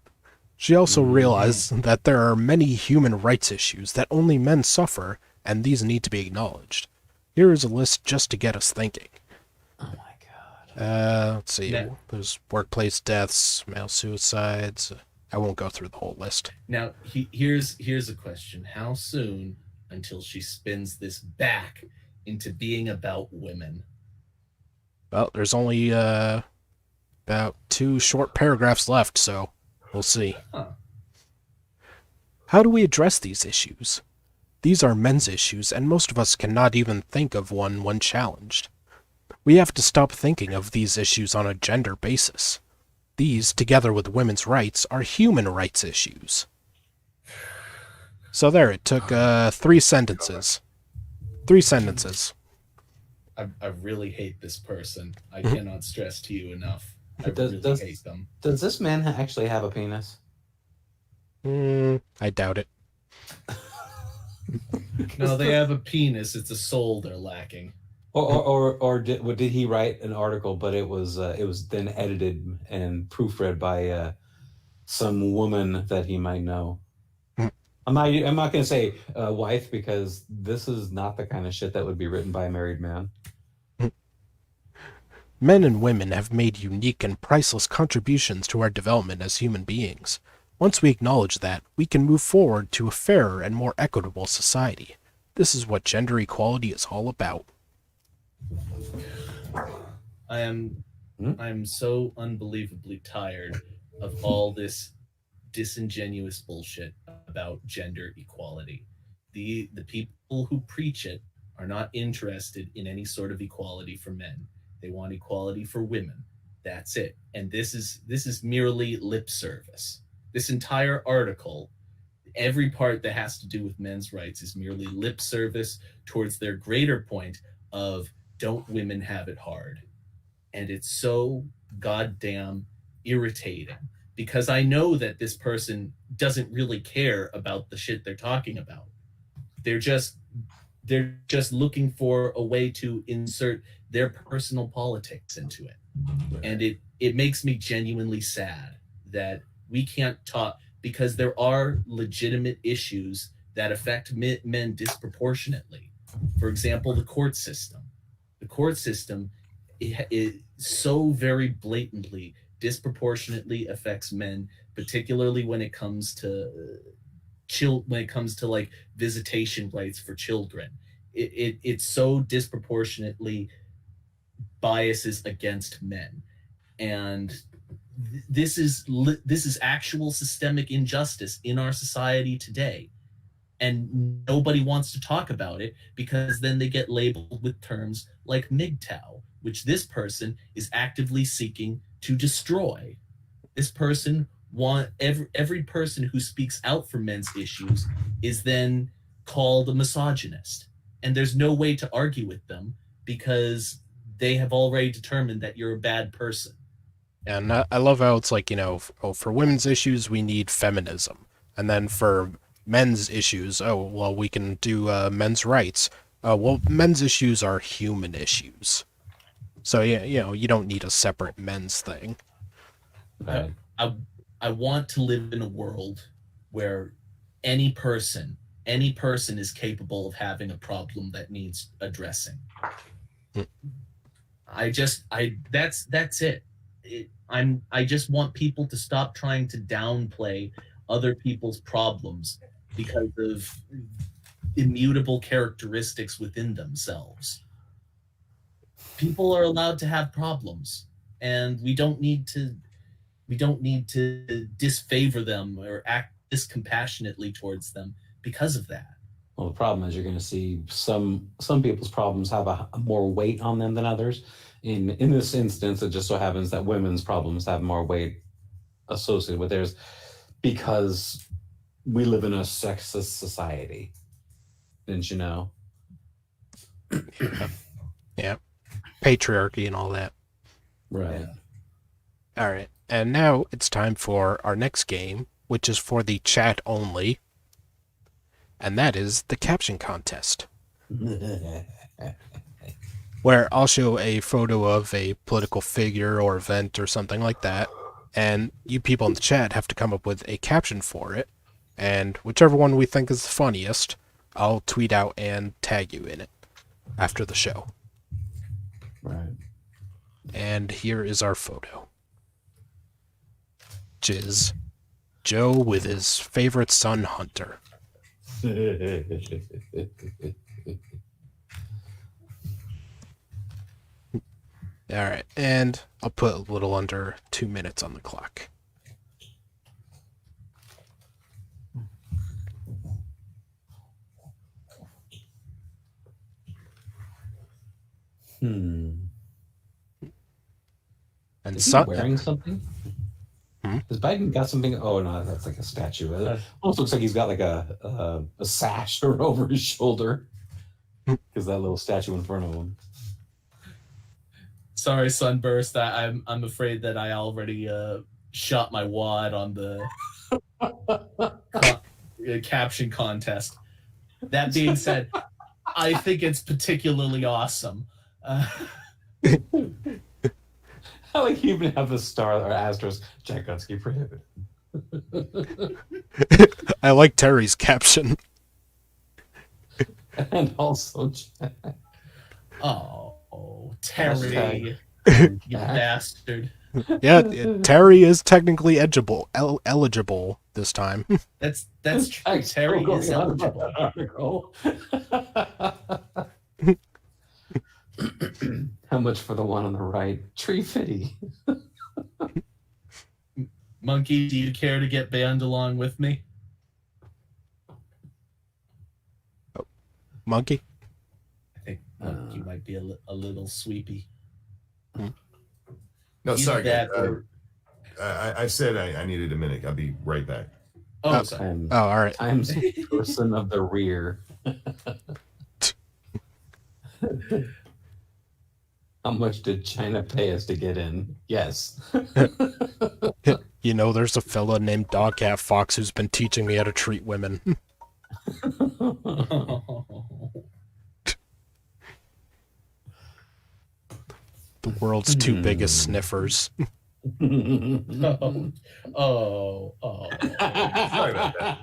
She also realized that there are many human rights issues that only men suffer, and these need to be acknowledged. Here is a list just to get us thinking. Oh my god. Let's see. There's workplace deaths, male suicides. I won't go through the whole list. Now, here's a question: how soon until she spins this back into being about women? Well, there's only about 2 short paragraphs left, so we'll see. Huh. How do we address these issues? These are men's issues, and most of us cannot even think of one when challenged. We have to stop thinking of these issues on a gender basis. These, together with women's rights, are human rights issues. So there, it took 3 sentences. 3 sentences. I really hate this person. I cannot stress to you enough. I really hate them. Does this man actually have a penis? I doubt it. No, they have a penis. It's a soul they're lacking. Or did he write an article, but it was then edited and proofread by some woman that he might know? I'm not going to say wife, because this is not the kind of shit that would be written by a married man. Men and women have made unique and priceless contributions to our development as human beings. Once we acknowledge that, we can move forward to a fairer and more equitable society. This is what gender equality is all about. I am so unbelievably tired of all this disingenuous bullshit about gender equality. The people who preach it are not interested in any sort of equality for men. They want equality for women. That's it. And this is merely lip service. This entire article, every part that has to do with men's rights, is merely lip service towards their greater point of don't women have it hard. And it's so goddamn irritating, because I know that this person doesn't really care about the shit they're talking about. They're just looking for a way to insert their personal politics into it. And it makes me genuinely sad that we can't talk, because there are legitimate issues that affect men disproportionately. For example, the court system. The court system it so very blatantly disproportionately affects men, particularly when it comes to like visitation rights for children. It so disproportionately biases against men, and this is actual systemic injustice in our society today. and nobody wants to talk about it because then they get labeled with terms like MGTOW, which this person is actively seeking to destroy. This person every person who speaks out for men's issues is then called a misogynist, and there's no way to argue with them because they have already determined that you're a bad person. And I love how it's like, for women's issues, we need feminism. And then for men's issues, we can do men's rights. Men's issues are human issues. So, you don't need a separate men's thing. Right. I want to live in a world where any person is capable of having a problem that needs addressing. That's it. I just want people to stop trying to downplay other people's problems because of immutable characteristics within themselves. People are allowed to have problems, and we don't need to disfavor them or act discompassionately towards them because of that. Well, the problem is you're going to see some people's problems have a more weight on them than others. In this instance, it just so happens that women's problems have more weight associated with theirs because we live in a sexist society. Didn't you know? Yeah. Patriarchy and all that. Right. Yeah. All right. And now it's time for our next game, which is for the chat only. And that is the caption contest, where I'll show a photo of a political figure or event or something like that, and you people in the chat have to come up with a caption for it, and whichever one we think is the funniest, I'll tweet out and tag you in it after the show. Right. And here is our photo. Which is Joe with his favorite son, Hunter. All right, and I'll put a little under 2 minutes on the clock. And And is he wearing something? Has Biden got something? Oh no, that's like a statue. It almost looks like he's got like a sash over his shoulder. Because that little statue in front of him. Sorry, Sunburst. I'm afraid that I already shot my wad on the caption contest. That being said, I think it's particularly awesome. I like you even have the star or asterisk Tchaikovsky prohibited. I like Terry's caption. And also Oh, Terry, you bastard. Yeah, Terry is technically eligible this time. That's true. Terry is eligible. How much for the one on the right? Tree fitty. Monkey, do you care to get banned along with me? Monkey? I think Monkey might be a little sweepy. No, sorry, guys. Or... I said I needed a minute. I'll be right back. Oh, sorry. All right. I'm the person of the rear. How much did China pay us to get in? Yes. There's a fella named Dogcat Fox who's been teaching me how to treat women. The world's two biggest sniffers. Oh. Sorry about that.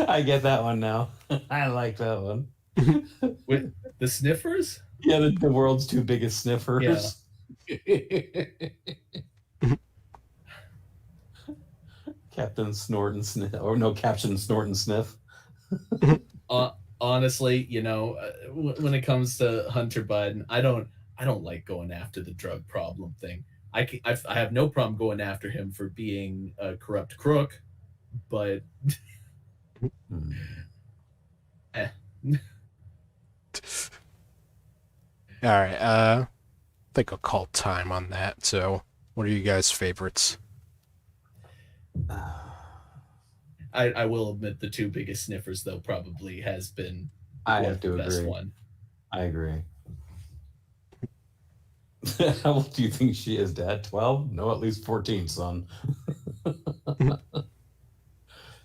I get that one now. I like that one. With the sniffers? Yeah, the world's two biggest sniffers. Yeah. Captain Snort and Sniff, or no, Captain Snort and Sniff. Honestly, when it comes to Hunter Biden, I don't like going after the drug problem thing. I have no problem going after him for being a corrupt crook, but All right. I think I'll call time on that. So, what are you guys' favorites? I will admit the two biggest sniffers though probably has been I one have of the to best agree. one. I agree. How old do you think she is, Dad? 12? No, at least 14, son.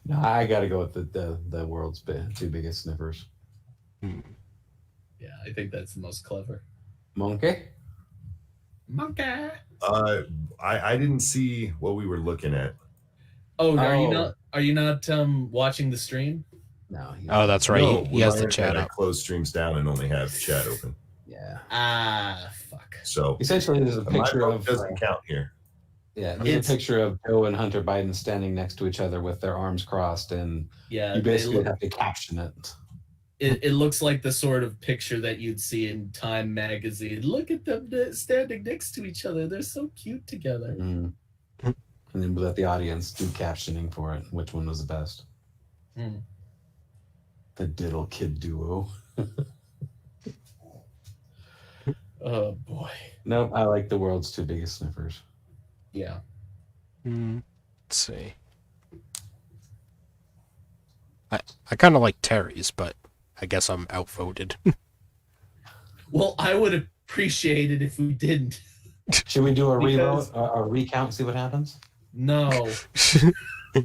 No, I got to go with the world's two biggest sniffers. Yeah, I think that's the most clever. Monkey? Monkey. I didn't see what we were looking at. Oh, are you Oh. not? Are you not watching the stream? No. Oh, that's right. No, he has with the my chat internet, up. I close streams down and only have chat open. Yeah. Ah, fuck. So Essentially, there's a my picture vote of doesn't count here. yeah, there's It's- a picture of Joe and Hunter Biden standing next to each other with their arms crossed, and Yeah, you they basically look- have to caption it. it looks like the sort of picture that you'd see in Time magazine. Look at them standing next to each other. They're so cute together. Mm. And then let the audience do captioning for it. Which one was the best? Mm. The Diddle Kid duo. Oh boy. Nope, I like the world's two biggest sniffers. Yeah. Let's see. I kind of like Terry's, but I guess I'm outvoted. Well, I would appreciate it if we didn't. Should we do a Because- revote or a recount? See what happens. No. All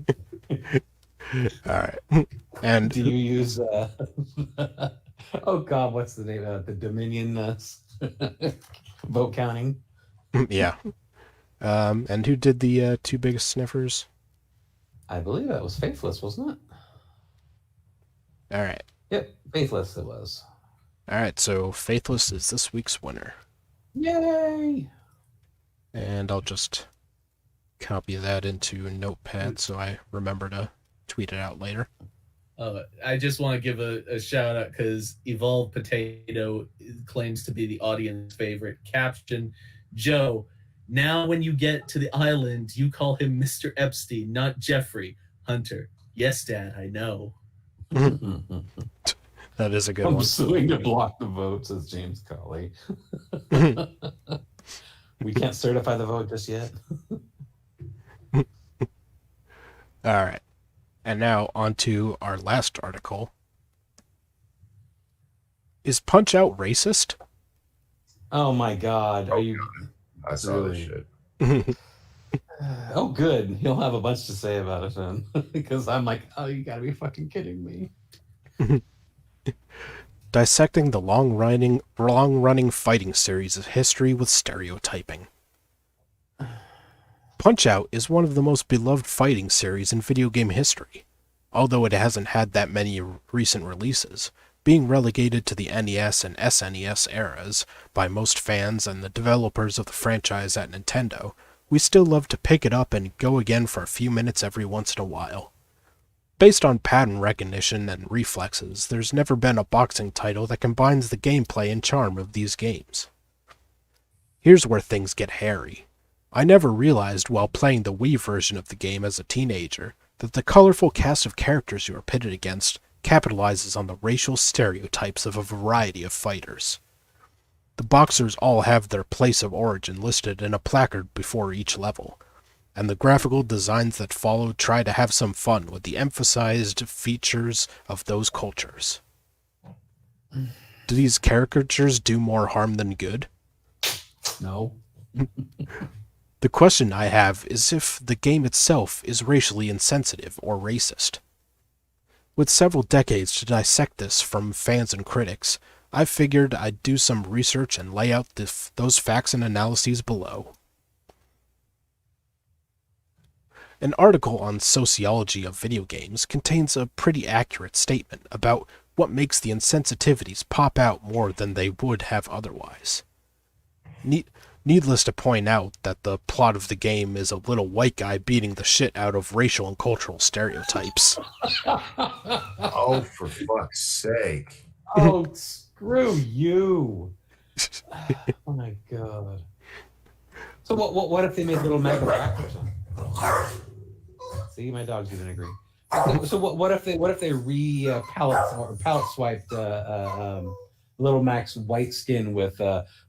right. And Do you use? Oh God, what's the name? The Dominion vote counting. yeah. And who did the two biggest sniffers? I believe that was Faithless, wasn't it? All right. Yep, Faithless it was. All right. So Faithless is this week's winner. Yay! And I'll just copy that into Notepad so I remember to tweet it out later. I just want to give a shout out because Evolved Potato claims to be the audience favorite. Caption: Joe, now when you get to the island, you call him Mr. Epstein, not Jeffrey. Hunter: Yes, Dad, I know. That is a good I'm one. suing to block the vote, says James Colley. We can't certify the vote just yet. All right. And now on to our last article. Is Punch Out racist? Oh my God! Are you? I saw this Really? shit. Oh, good. He'll have a bunch to say about it then, because I'm like, oh, you gotta be fucking kidding me. Dissecting the long-running fighting series of history with stereotyping. Punch-Out is one of the most beloved fighting series in video game history. Although it hasn't had that many recent releases, being relegated to the NES and SNES eras by most fans and the developers of the franchise at Nintendo, we still love to pick it up and go again for a few minutes every once in a while. Based on pattern recognition and reflexes, there's never been a boxing title that combines the gameplay and charm of these games. Here's where things get hairy. I never realized while playing the Wii version of the game as a teenager that the colorful cast of characters you are pitted against capitalizes on the racial stereotypes of a variety of fighters. The boxers all have their place of origin listed in a placard before each level, and the graphical designs that follow try to have some fun with the emphasized features of those cultures. Do these caricatures do more harm than good? No. The question I have is if the game itself is racially insensitive or racist. With several decades to dissect this from fans and critics, I figured I'd do some research and lay out those facts and analyses below. An article on sociology of video games contains a pretty accurate statement about what makes the insensitivities pop out more than they would have otherwise. Needless to point out that the plot of the game is a little white guy beating the shit out of racial and cultural stereotypes. Oh, for fuck's sake. Oh, screw you. Oh my God. So what if they made little mega fractals? See, my dogs didn't agree. So what if they palette swiped Little Mac's white skin with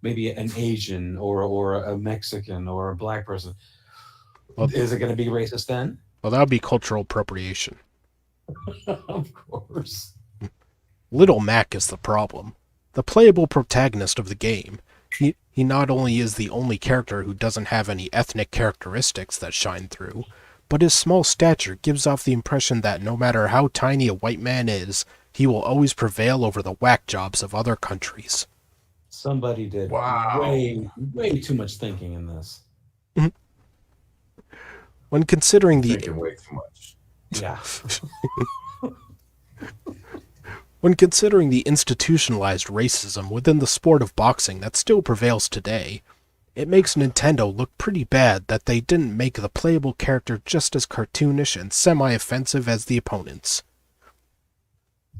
maybe an Asian or a Mexican or a black person? Well, is it going to be racist then? Well, that would be cultural appropriation. Of course. Little Mac is the problem. The playable protagonist of the game. He not only is the only character who doesn't have any ethnic characteristics that shine through, but his small stature gives off the impression that no matter how tiny a white man is, he will always prevail over the whack jobs of other countries. Somebody did way too much thinking in this. When considering the Thinking way too much. Yeah. When considering the institutionalized racism within the sport of boxing that still prevails today, it makes Nintendo look pretty bad that they didn't make the playable character just as cartoonish and semi-offensive as the opponents.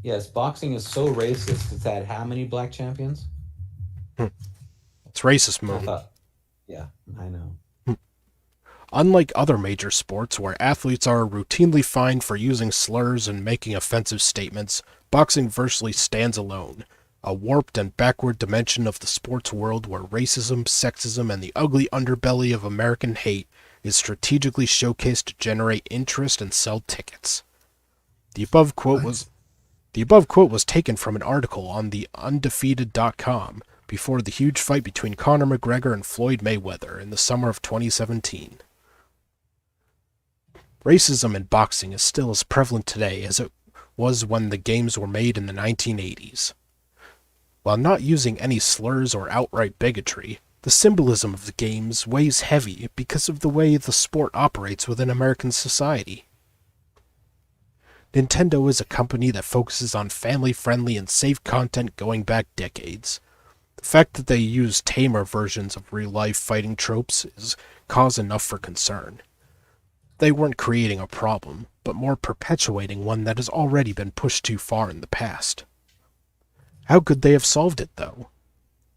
Yes, boxing is so racist. It's had how many black champions? It's racist move. Yeah, I know. Unlike other major sports where athletes are routinely fined for using slurs and making offensive statements, boxing virtually stands alone, a warped and backward dimension of the sports world where racism, sexism, and the ugly underbelly of American hate is strategically showcased to generate interest and sell tickets. The above quote was taken from an article on the undefeated.com before the huge fight between Conor McGregor and Floyd Mayweather in the summer of 2017. Racism in boxing is still as prevalent today as it was when the games were made in the 1980s. While not using any slurs or outright bigotry, the symbolism of the games weighs heavy because of the way the sport operates within American society. Nintendo is a company that focuses on family-friendly and safe content going back decades. The fact that they use tamer versions of real-life fighting tropes is cause enough for concern. They weren't creating a problem, but more perpetuating one that has already been pushed too far in the past. How could they have solved it, though?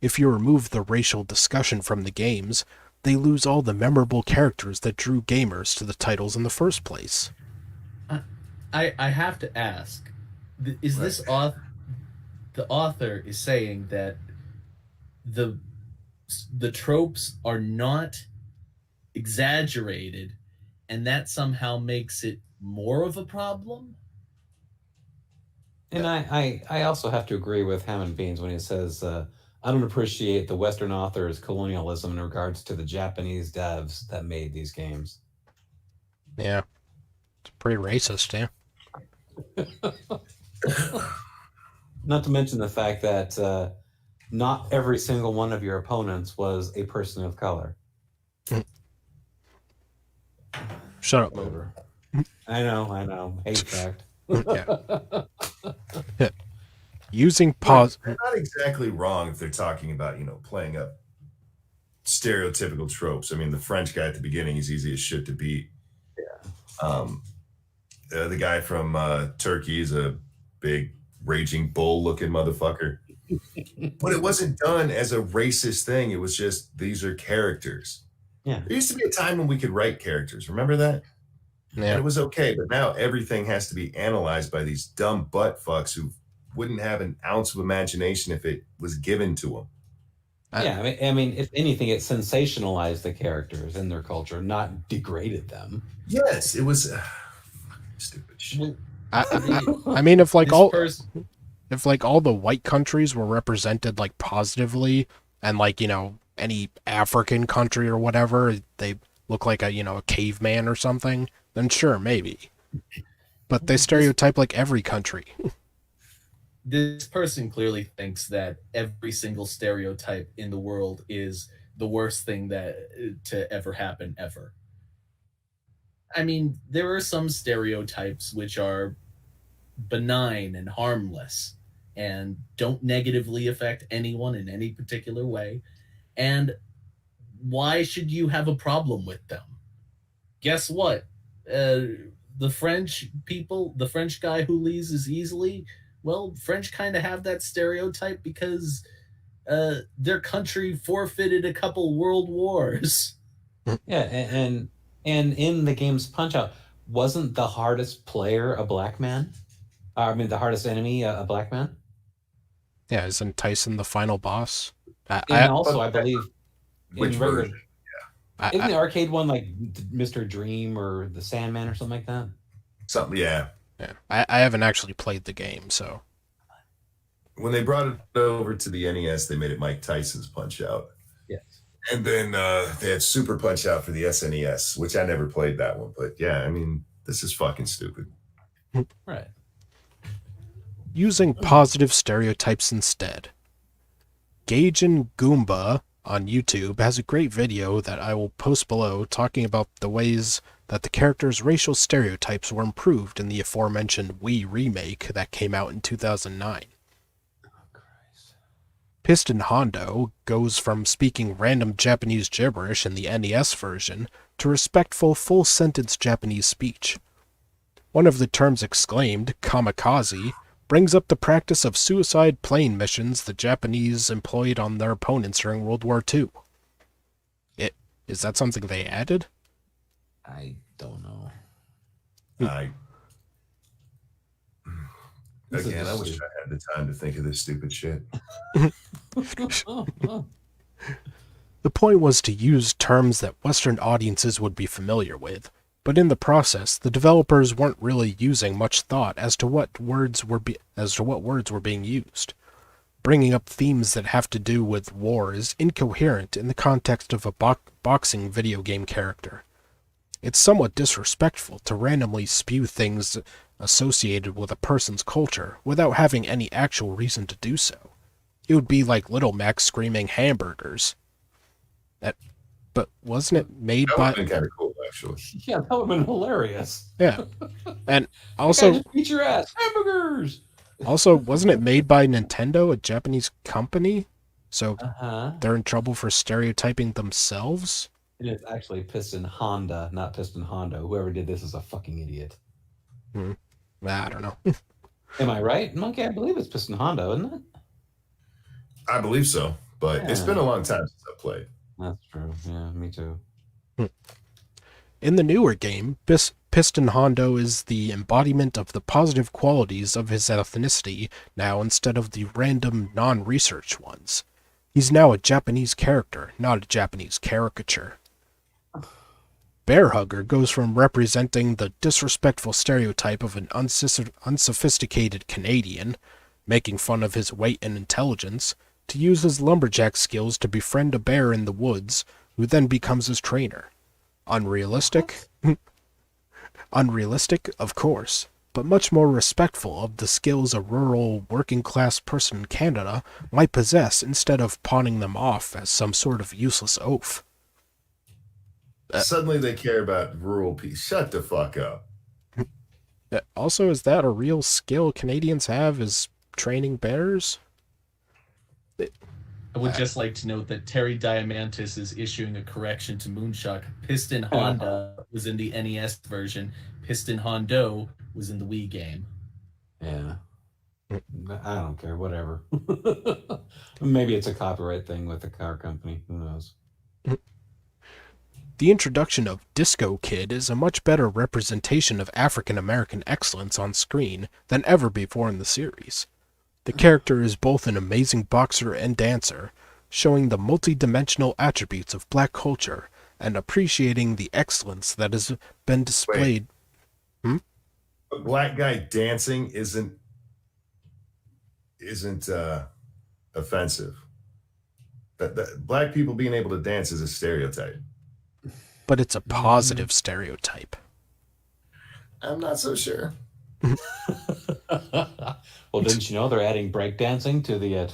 If you remove the racial discussion from the games, they lose all the memorable characters that drew gamers to the titles in the first place. I have to ask, is this the author is saying that the tropes are not exaggerated, and that somehow makes it more of a problem? And I also have to agree with Hammond Beans when he says, I don't appreciate the Western author's colonialism in regards to the Japanese devs that made these games. Yeah. It's pretty racist, yeah. Not to mention the fact that not every single one of your opponents was a person of color. Shut up, Over. I know. Hate fact. Yeah. Using pause. They're not exactly wrong if they're talking about, playing up stereotypical tropes. I mean, the French guy at the beginning is easy as shit to beat. Yeah. The guy from Turkey is a big raging bull looking motherfucker. But it wasn't done as a racist thing. It was just, these are characters. Yeah. There used to be a time when we could write characters. Remember that? Yeah. And it was okay. But now everything has to be analyzed by these dumb butt fucks who wouldn't have an ounce of imagination if it was given to them. Yeah, I mean, if anything, it sensationalized the characters and their culture, not degraded them. Yes, it was stupid shit. I mean, if all the white countries were represented like positively, and like any African country or whatever, they look like a caveman or something, then sure, maybe. But they stereotype like every country. This person clearly thinks that every single stereotype in the world is the worst thing to ever happen ever. I mean, there are some stereotypes which are benign and harmless and don't negatively affect anyone in any particular way. And why should you have a problem with them? Guess what? The French people, the French guy who loses easily, well, French kind of have that stereotype because their country forfeited a couple world wars. Yeah, and in the game's Punch-Out, wasn't the hardest player a black man? I mean, the hardest enemy a black man. Yeah, isn't Tyson the final boss? And also, I believe Which in regular, version? isn't the arcade one like Mr. Dream or the Sandman or something like that? Something, yeah. yeah, I haven't actually played the game, so When they brought it over to the NES, they made it Mike Tyson's Punch Out. Yes. And then they had Super Punch Out for the SNES, which I never played that one. But yeah, I mean, this is fucking stupid. Right. using positive stereotypes instead. Gaijin Goomba on YouTube has a great video that I will post below talking about the ways that the character's racial stereotypes were improved in the aforementioned Wii remake that came out in 2009. Piston Hondo goes from speaking random Japanese gibberish in the NES version to respectful full-sentence Japanese speech. One of the terms exclaimed, kamikaze, brings up the practice of suicide plane missions the Japanese employed on their opponents during World War II. Is that something they added? I don't know. Again, I wish I had the time to think of this stupid shit. The point was to use terms that Western audiences would be familiar with, but in the process, the developers weren't really using much thought as to what words were being used. Bringing up themes that have to do with war is incoherent in the context of a boxing video game character. It's somewhat disrespectful to randomly spew things associated with a person's culture without having any actual reason to do so. It would be like Little Mac screaming hamburgers. But wasn't it made That would by... have been kind of cool, actually. Yeah, that would have been hilarious. Yeah. And also... Just beat your ass. Hamburgers! Also, wasn't it made by Nintendo, a Japanese company? So Uh-huh. they're in trouble for stereotyping themselves? And it's actually Piston Honda, not Piston Hondo. Whoever did this is a fucking idiot. I don't know. Am I right, Monkey? I believe it's Piston Hondo, isn't it? I believe so, but it's been a long time since I played. That's true. Yeah, me too. In the newer game, Piston Hondo is the embodiment of the positive qualities of his ethnicity now instead of the random non-research ones. He's now a Japanese character, not a Japanese caricature. Bear Hugger goes from representing the disrespectful stereotype of an unsophisticated Canadian, making fun of his weight and intelligence, to use his lumberjack skills to befriend a bear in the woods, who then becomes his trainer. Unrealistic? Unrealistic, of course, but much more respectful of the skills a rural, working-class person in Canada might possess instead of pawning them off as some sort of useless oaf. Suddenly they care about rural people. Shut the fuck up. Also, is that a real skill Canadians have, is training bears? I would just like to note that Terry Diamantis is issuing a correction to Moonshock. Piston Honda was in the NES version. Piston Hondo was in the Wii game. Yeah. I don't care. Whatever. Maybe it's a copyright thing with the car company. Who knows? The introduction of Disco Kid is a much better representation of African American excellence on screen than ever before in the series. The character is both an amazing boxer and dancer, showing the multi-dimensional attributes of black culture and appreciating the excellence that has been displayed. A black guy dancing isn't offensive. That black people being able to dance is a stereotype. But it's a positive stereotype. I'm not so sure. Well, didn't you know they're adding breakdancing to the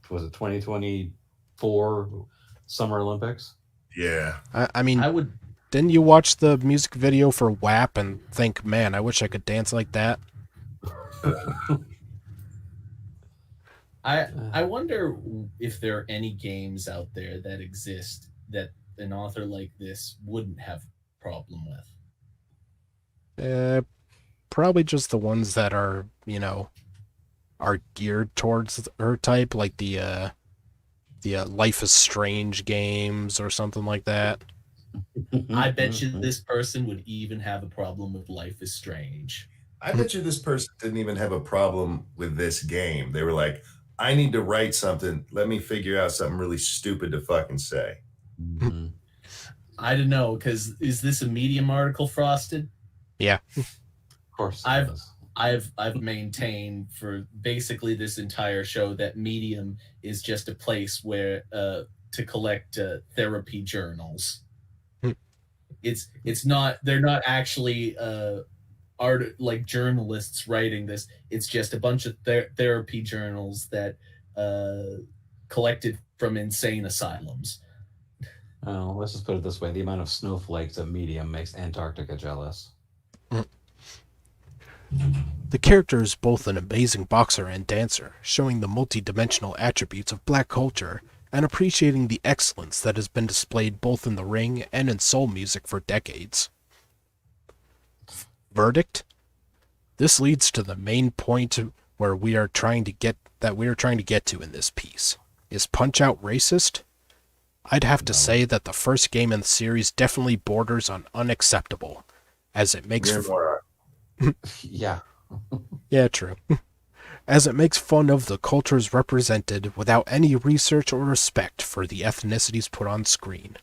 2024 Summer Olympics? Yeah. I mean, I would. didn't you watch the music video for WAP and think, man, I wish I could dance like that? I wonder if there are any games out there that exist that an author like this wouldn't have a problem with. Probably just the ones that are, are geared towards her type, like the Life is Strange games or something like that. I bet you this person would even have a problem with Life is Strange. I bet you this person didn't even have a problem with this game. They were like, I need to write something. Let me figure out something really stupid to fucking say. Mhm. I don't know, because is this a Medium article, Frosted? Yeah. Of course, it I've is. I've maintained for basically this entire show that Medium is just a place where to collect therapy journals. It's not, they're not actually art like journalists writing this. It's just a bunch of therapy journals that collected from insane asylums. Oh, let's just put it this way: the amount of snowflakes at Medium makes Antarctica jealous. The character is both an amazing boxer and dancer, showing the multi-dimensional attributes of black culture and appreciating the excellence that has been displayed both in the ring and in soul music for decades. Verdict? This leads to the main point where we are trying to get to in this piece. Is Punch-Out racist? I'd have to say that the first game in the series definitely borders on unacceptable, as it makes Yeah. Yeah, true. As it makes fun of the cultures represented without any research or respect for the ethnicities put on screen.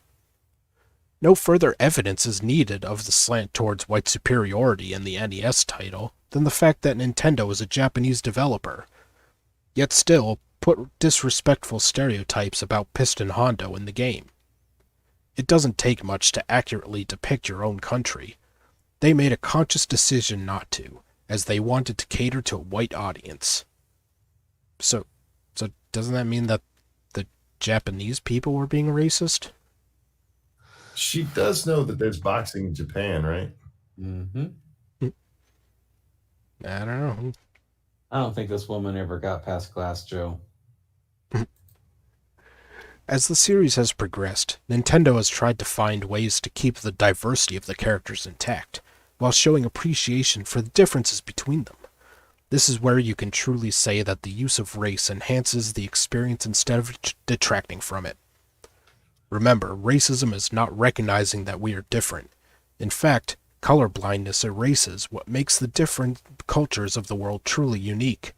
No further evidence is needed of the slant towards white superiority in the NES title than the fact that Nintendo is a Japanese developer, yet still put disrespectful stereotypes about Piston Hondo in the game. It doesn't take much to accurately depict your own country. They made a conscious decision not to, as they wanted to cater to a white audience. So doesn't that mean that the Japanese people were being racist? She does know that there's boxing in Japan, right? Mm-hmm. I don't know. I don't think this woman ever got past Glass Joe. As the series has progressed, Nintendo has tried to find ways to keep the diversity of the characters intact, while showing appreciation for the differences between them. This is where you can truly say that the use of race enhances the experience instead of detracting from it. Remember, racism is not recognizing that we are different. In fact, colorblindness erases what makes the different cultures of the world truly unique.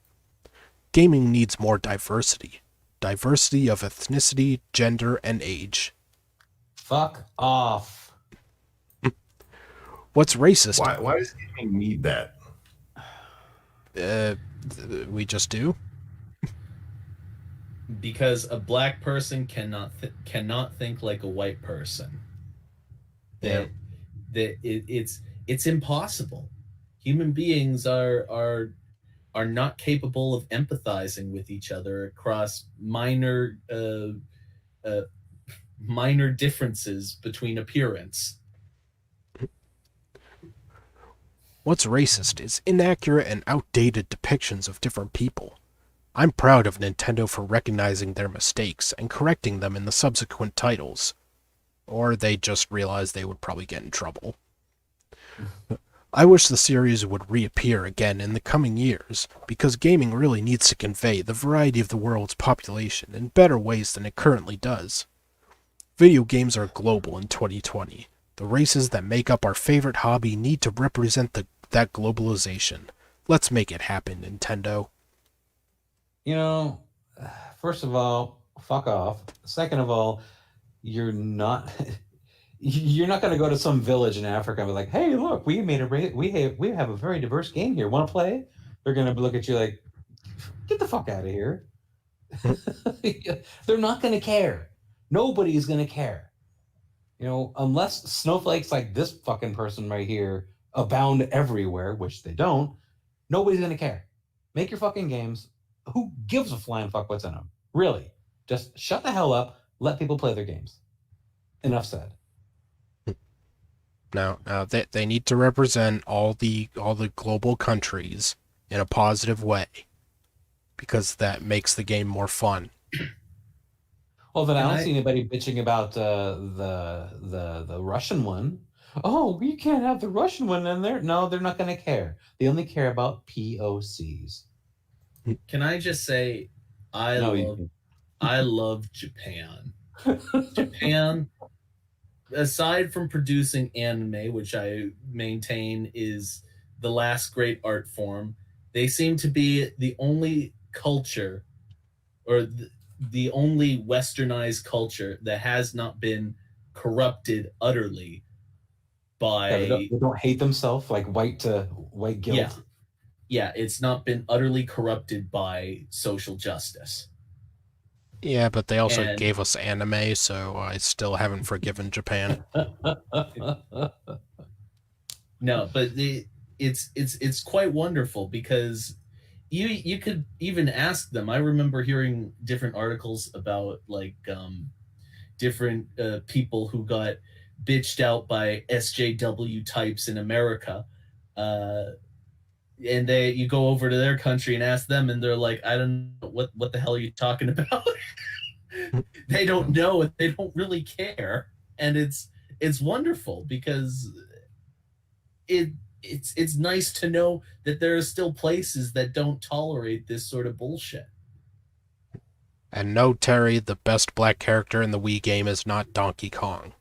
Gaming needs more diversity. Diversity of ethnicity, gender, and age. Fuck off. What's racist? Why does gaming need that? We just do. Because a black person cannot think like a white person. It's impossible. Human beings are not capable of empathizing with each other across minor differences between appearance. What's racist is inaccurate and outdated depictions of different people. I'm proud of Nintendo for recognizing their mistakes and correcting them in the subsequent titles. Or they just realized they would probably get in trouble. I wish the series would reappear again in the coming years, because gaming really needs to convey the variety of the world's population in better ways than it currently does. Video games are global in 2020. The races that make up our favorite hobby need to represent that globalization. Let's make it happen, Nintendo. You know, first of all, fuck off. Second of all, you're not going to go to some village in Africa and be like, "Hey, look, we have a very diverse game here. Want to play?" They're going to look at you like, "Get the fuck out of here." They're not going to care. Nobody's going to care. You know, unless snowflakes like this fucking person right here abound everywhere, which they don't, nobody's going to care. Make your fucking games. Who gives a flying fuck what's in them? Really? Just shut the hell up. Let people play their games. Enough said. Now they need to represent all the global countries in a positive way, because that makes the game more fun. Well, then I don't see anybody bitching about the Russian one. Oh, we can't have the Russian one in there. No, they're not going to care. They only care about POCs. Can I just say, I love Japan. Japan, aside from producing anime, which I maintain is the last great art form, they seem to be the only culture or the only westernized culture that has not been corrupted utterly by Yeah, they don't hate themselves like white guilt. yeah, it's not been utterly corrupted by social justice. Yeah, but they also And gave us anime, so I still haven't forgiven Japan. no, but it's quite wonderful because you could even ask them. I remember hearing different articles about like different people who got bitched out by SJW types in America. And you go over to their country and ask them, and they're like, I don't know what the hell are you talking about. They don't know, and they don't really care, and it's wonderful because it's nice to know that there are still places that don't tolerate this sort of bullshit. And no, Terry, the best black character in the Wii game is not Donkey Kong.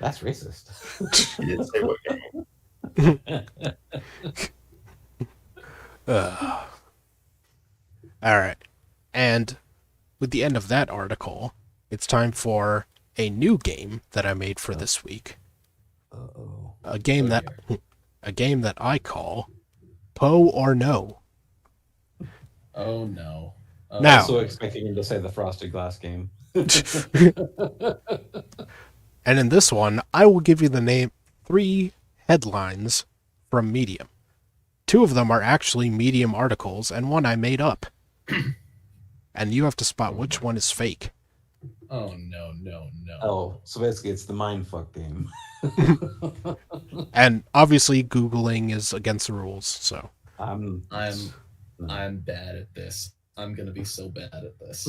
That's racist. You didn't say what game. Alright. And with the end of that article, it's time for a new game that I made for this week. Uh-oh. A game that I call Po or No. Oh no. Now- Also expecting him to say the frosted glass game. And in this one, I will give you the 3 headlines from Medium. 2 of them are actually Medium articles, and 1 I made up. And you have to spot which one is fake. Oh no. Oh, so basically it's the mindfuck game. And obviously, Googling is against the rules, so. I'm bad at this. I'm gonna be so bad at this.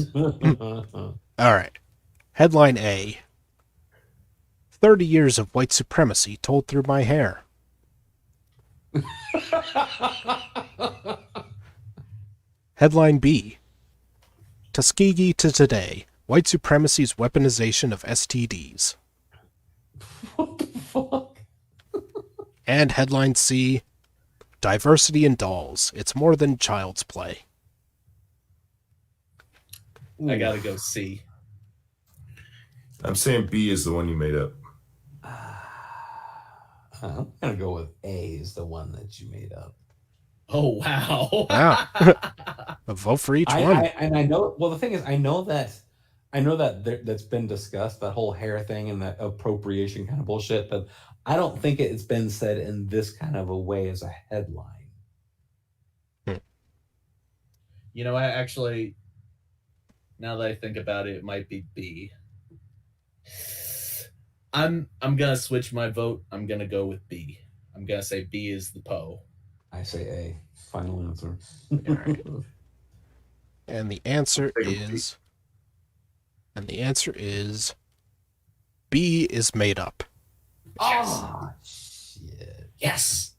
Alright. Headline A. 30 years of white supremacy told through my hair. Headline B. Tuskegee to today. White supremacy's weaponization of STDs. What the fuck? And headline C. Diversity in dolls. It's more than child's play. I gotta go C. I'm saying B is the one you made up. I'm gonna go with A is the one that you made up. Oh wow. Wow. A vote for each one. I know. Well, the thing is, I know that that's been discussed, that whole hair thing and that appropriation kind of bullshit. But I don't think it's been said in this kind of a way as a headline. You know, I actually, now that I think about it, it might be B. I'm gonna switch my vote. I'm gonna go with B. I'm gonna say B is the Poe. I say A. Final answer. Alright. And the answer is B is made up. Oh shit! Yes,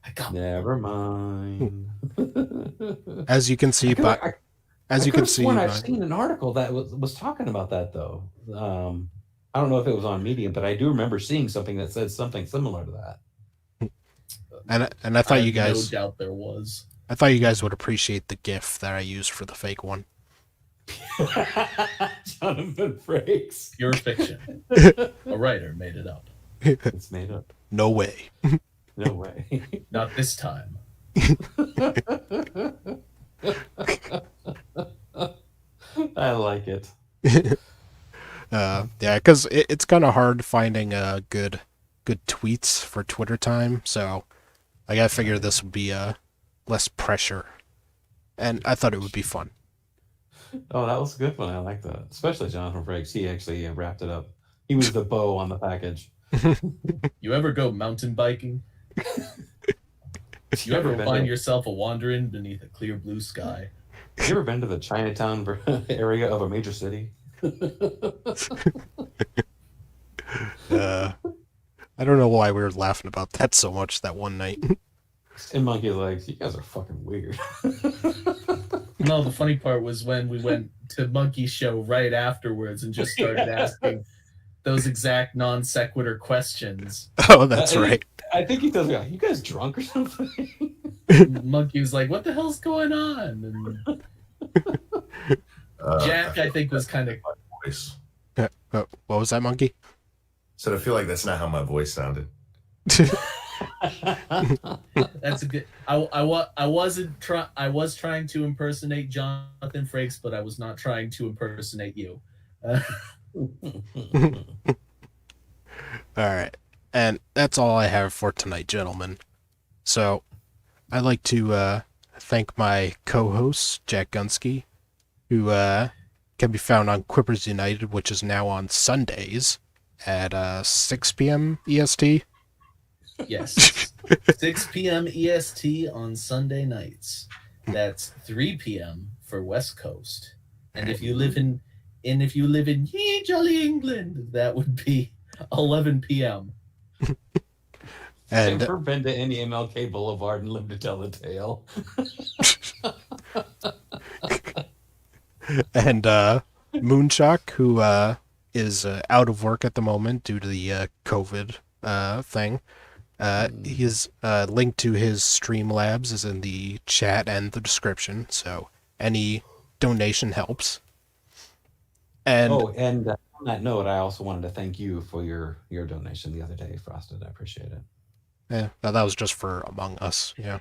I got. Never mind. As you can see by I've seen an article that was talking about that though. I don't know if it was on Medium, but I do remember seeing something that said something similar to that. And I thought you guys no doubt there was. I thought you guys would appreciate the GIF that I used for the fake one. Jonathan Frakes. Pure fiction. A writer made it up. It's made up. No way. No way. Not this time. I like it. Yeah, because it's kind of hard finding good tweets for Twitter time, so I gotta figure this would be less pressure, and I thought it would be fun. Oh, that was a good one. I like that, especially Jonathan Frakes. He actually wrapped it up. He was the bow on the package. You ever go mountain biking? You ever find yourself a wandering beneath a clear blue sky? You ever been to the Chinatown area of a major city? I don't know why we were laughing about that so much that one night. And Monkey Legs, you guys are fucking weird. No, the funny part was when we went to Monkey's show right afterwards and just started asking those exact non sequitur questions. Oh, that's right. I think he does. Like, you guys drunk or something? Monkey was like, "What the hell's going on?" And Jack, I think, was kind of. Voice. What was that, Monkey? So I feel like that's not how my voice sounded. That's a good. I wasn't try. I was trying to impersonate Jonathan Frakes, but I was not trying to impersonate you. All right. And that's all I have for tonight, gentlemen. So, I'd like to thank my co-host, Jack Gunsky, who can be found on Quippers United, which is now on Sundays at 6 p.m. EST. Yes, 6 p.m. EST on Sunday nights. That's 3 p.m. for West Coast. And if you live in Ye Jolly England, that would be 11 p.m. And Never been to any MLK Boulevard and lived to tell the tale. and Moonshock, who is out of work at the moment due to the COVID thing. His link to his Streamlabs is in the chat and the description, so any donation helps. And on that note, I also wanted to thank you for your donation the other day, Frosted. I appreciate it. yeah, that was just for Among Us, yeah.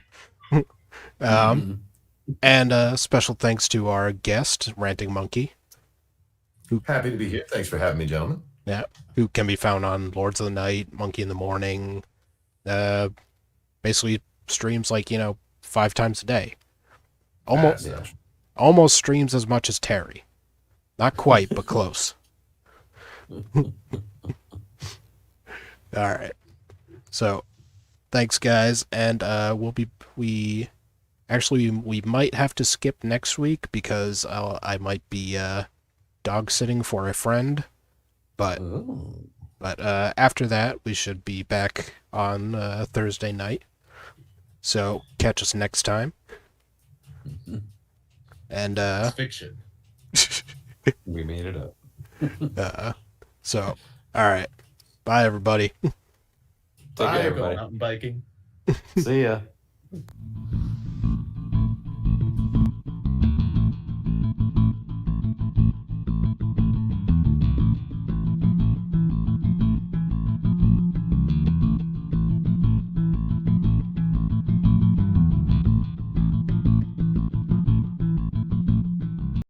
And special thanks to our guest, Ranting Monkey. Happy to be here. Thanks for having me, gentlemen. Yeah, who can be found on Lords of the Night, Monkey in the Morning. Basically streams 5 times a day. Almost streams as much as Terry. Not quite, but close. All right. So, thanks guys, and we might have to skip next week because I might be dog sitting for a friend, but after that we should be back on Thursday night. So catch us next time. And It's fiction. We made it up. So all right, bye everybody. Take Bye, care, going everybody. mountain biking. See ya.